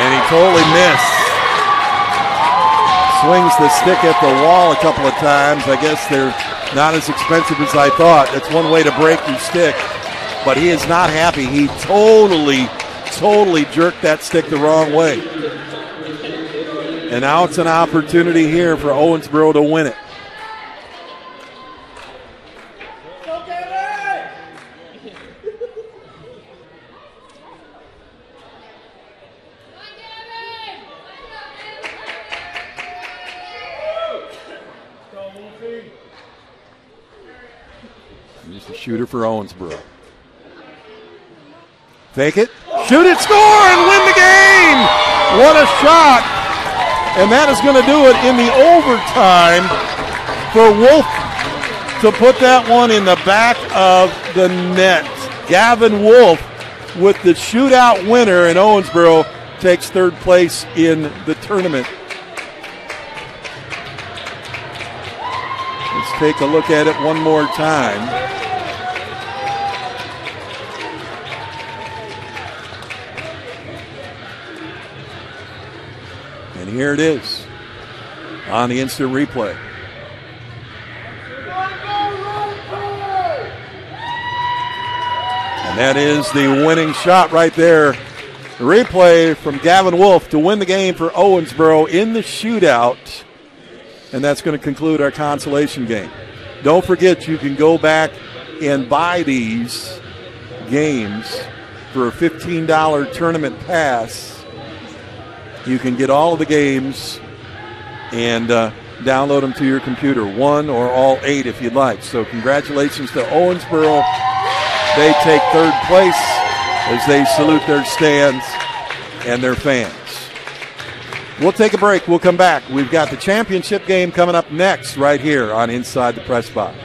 And he totally missed. Swings the stick at the wall a couple of times. I guess they're not as expensive as I thought. That's one way to break your stick. But he is not happy. He totally jerked that stick the wrong way. And now it's an opportunity here for Owensboro to win it. He's the shooter for Owensboro. Fake it, shoot it, score, and win the game! What a shot! And that is going to do it in the overtime for Wolf to put that one in the back of the net. Gavin Wolf with the shootout winner, and Owensboro takes 3rd place in the tournament. Let's take a look at it one more time. And here it is on the instant replay. And that is the winning shot right there. The replay from Gavin Wolf to win the game for Owensboro in the shootout. And that's going to conclude our consolation game. Don't forget, you can go back and buy these games for a $15 tournament pass. You can get all of the games and download them to your computer, 1 or all 8 if you'd like. So congratulations to Owensboro. They take 3rd place as they salute their stands and their fans. We'll take a break. We'll come back. We've got the championship game coming up next right here on Inside the Press Box.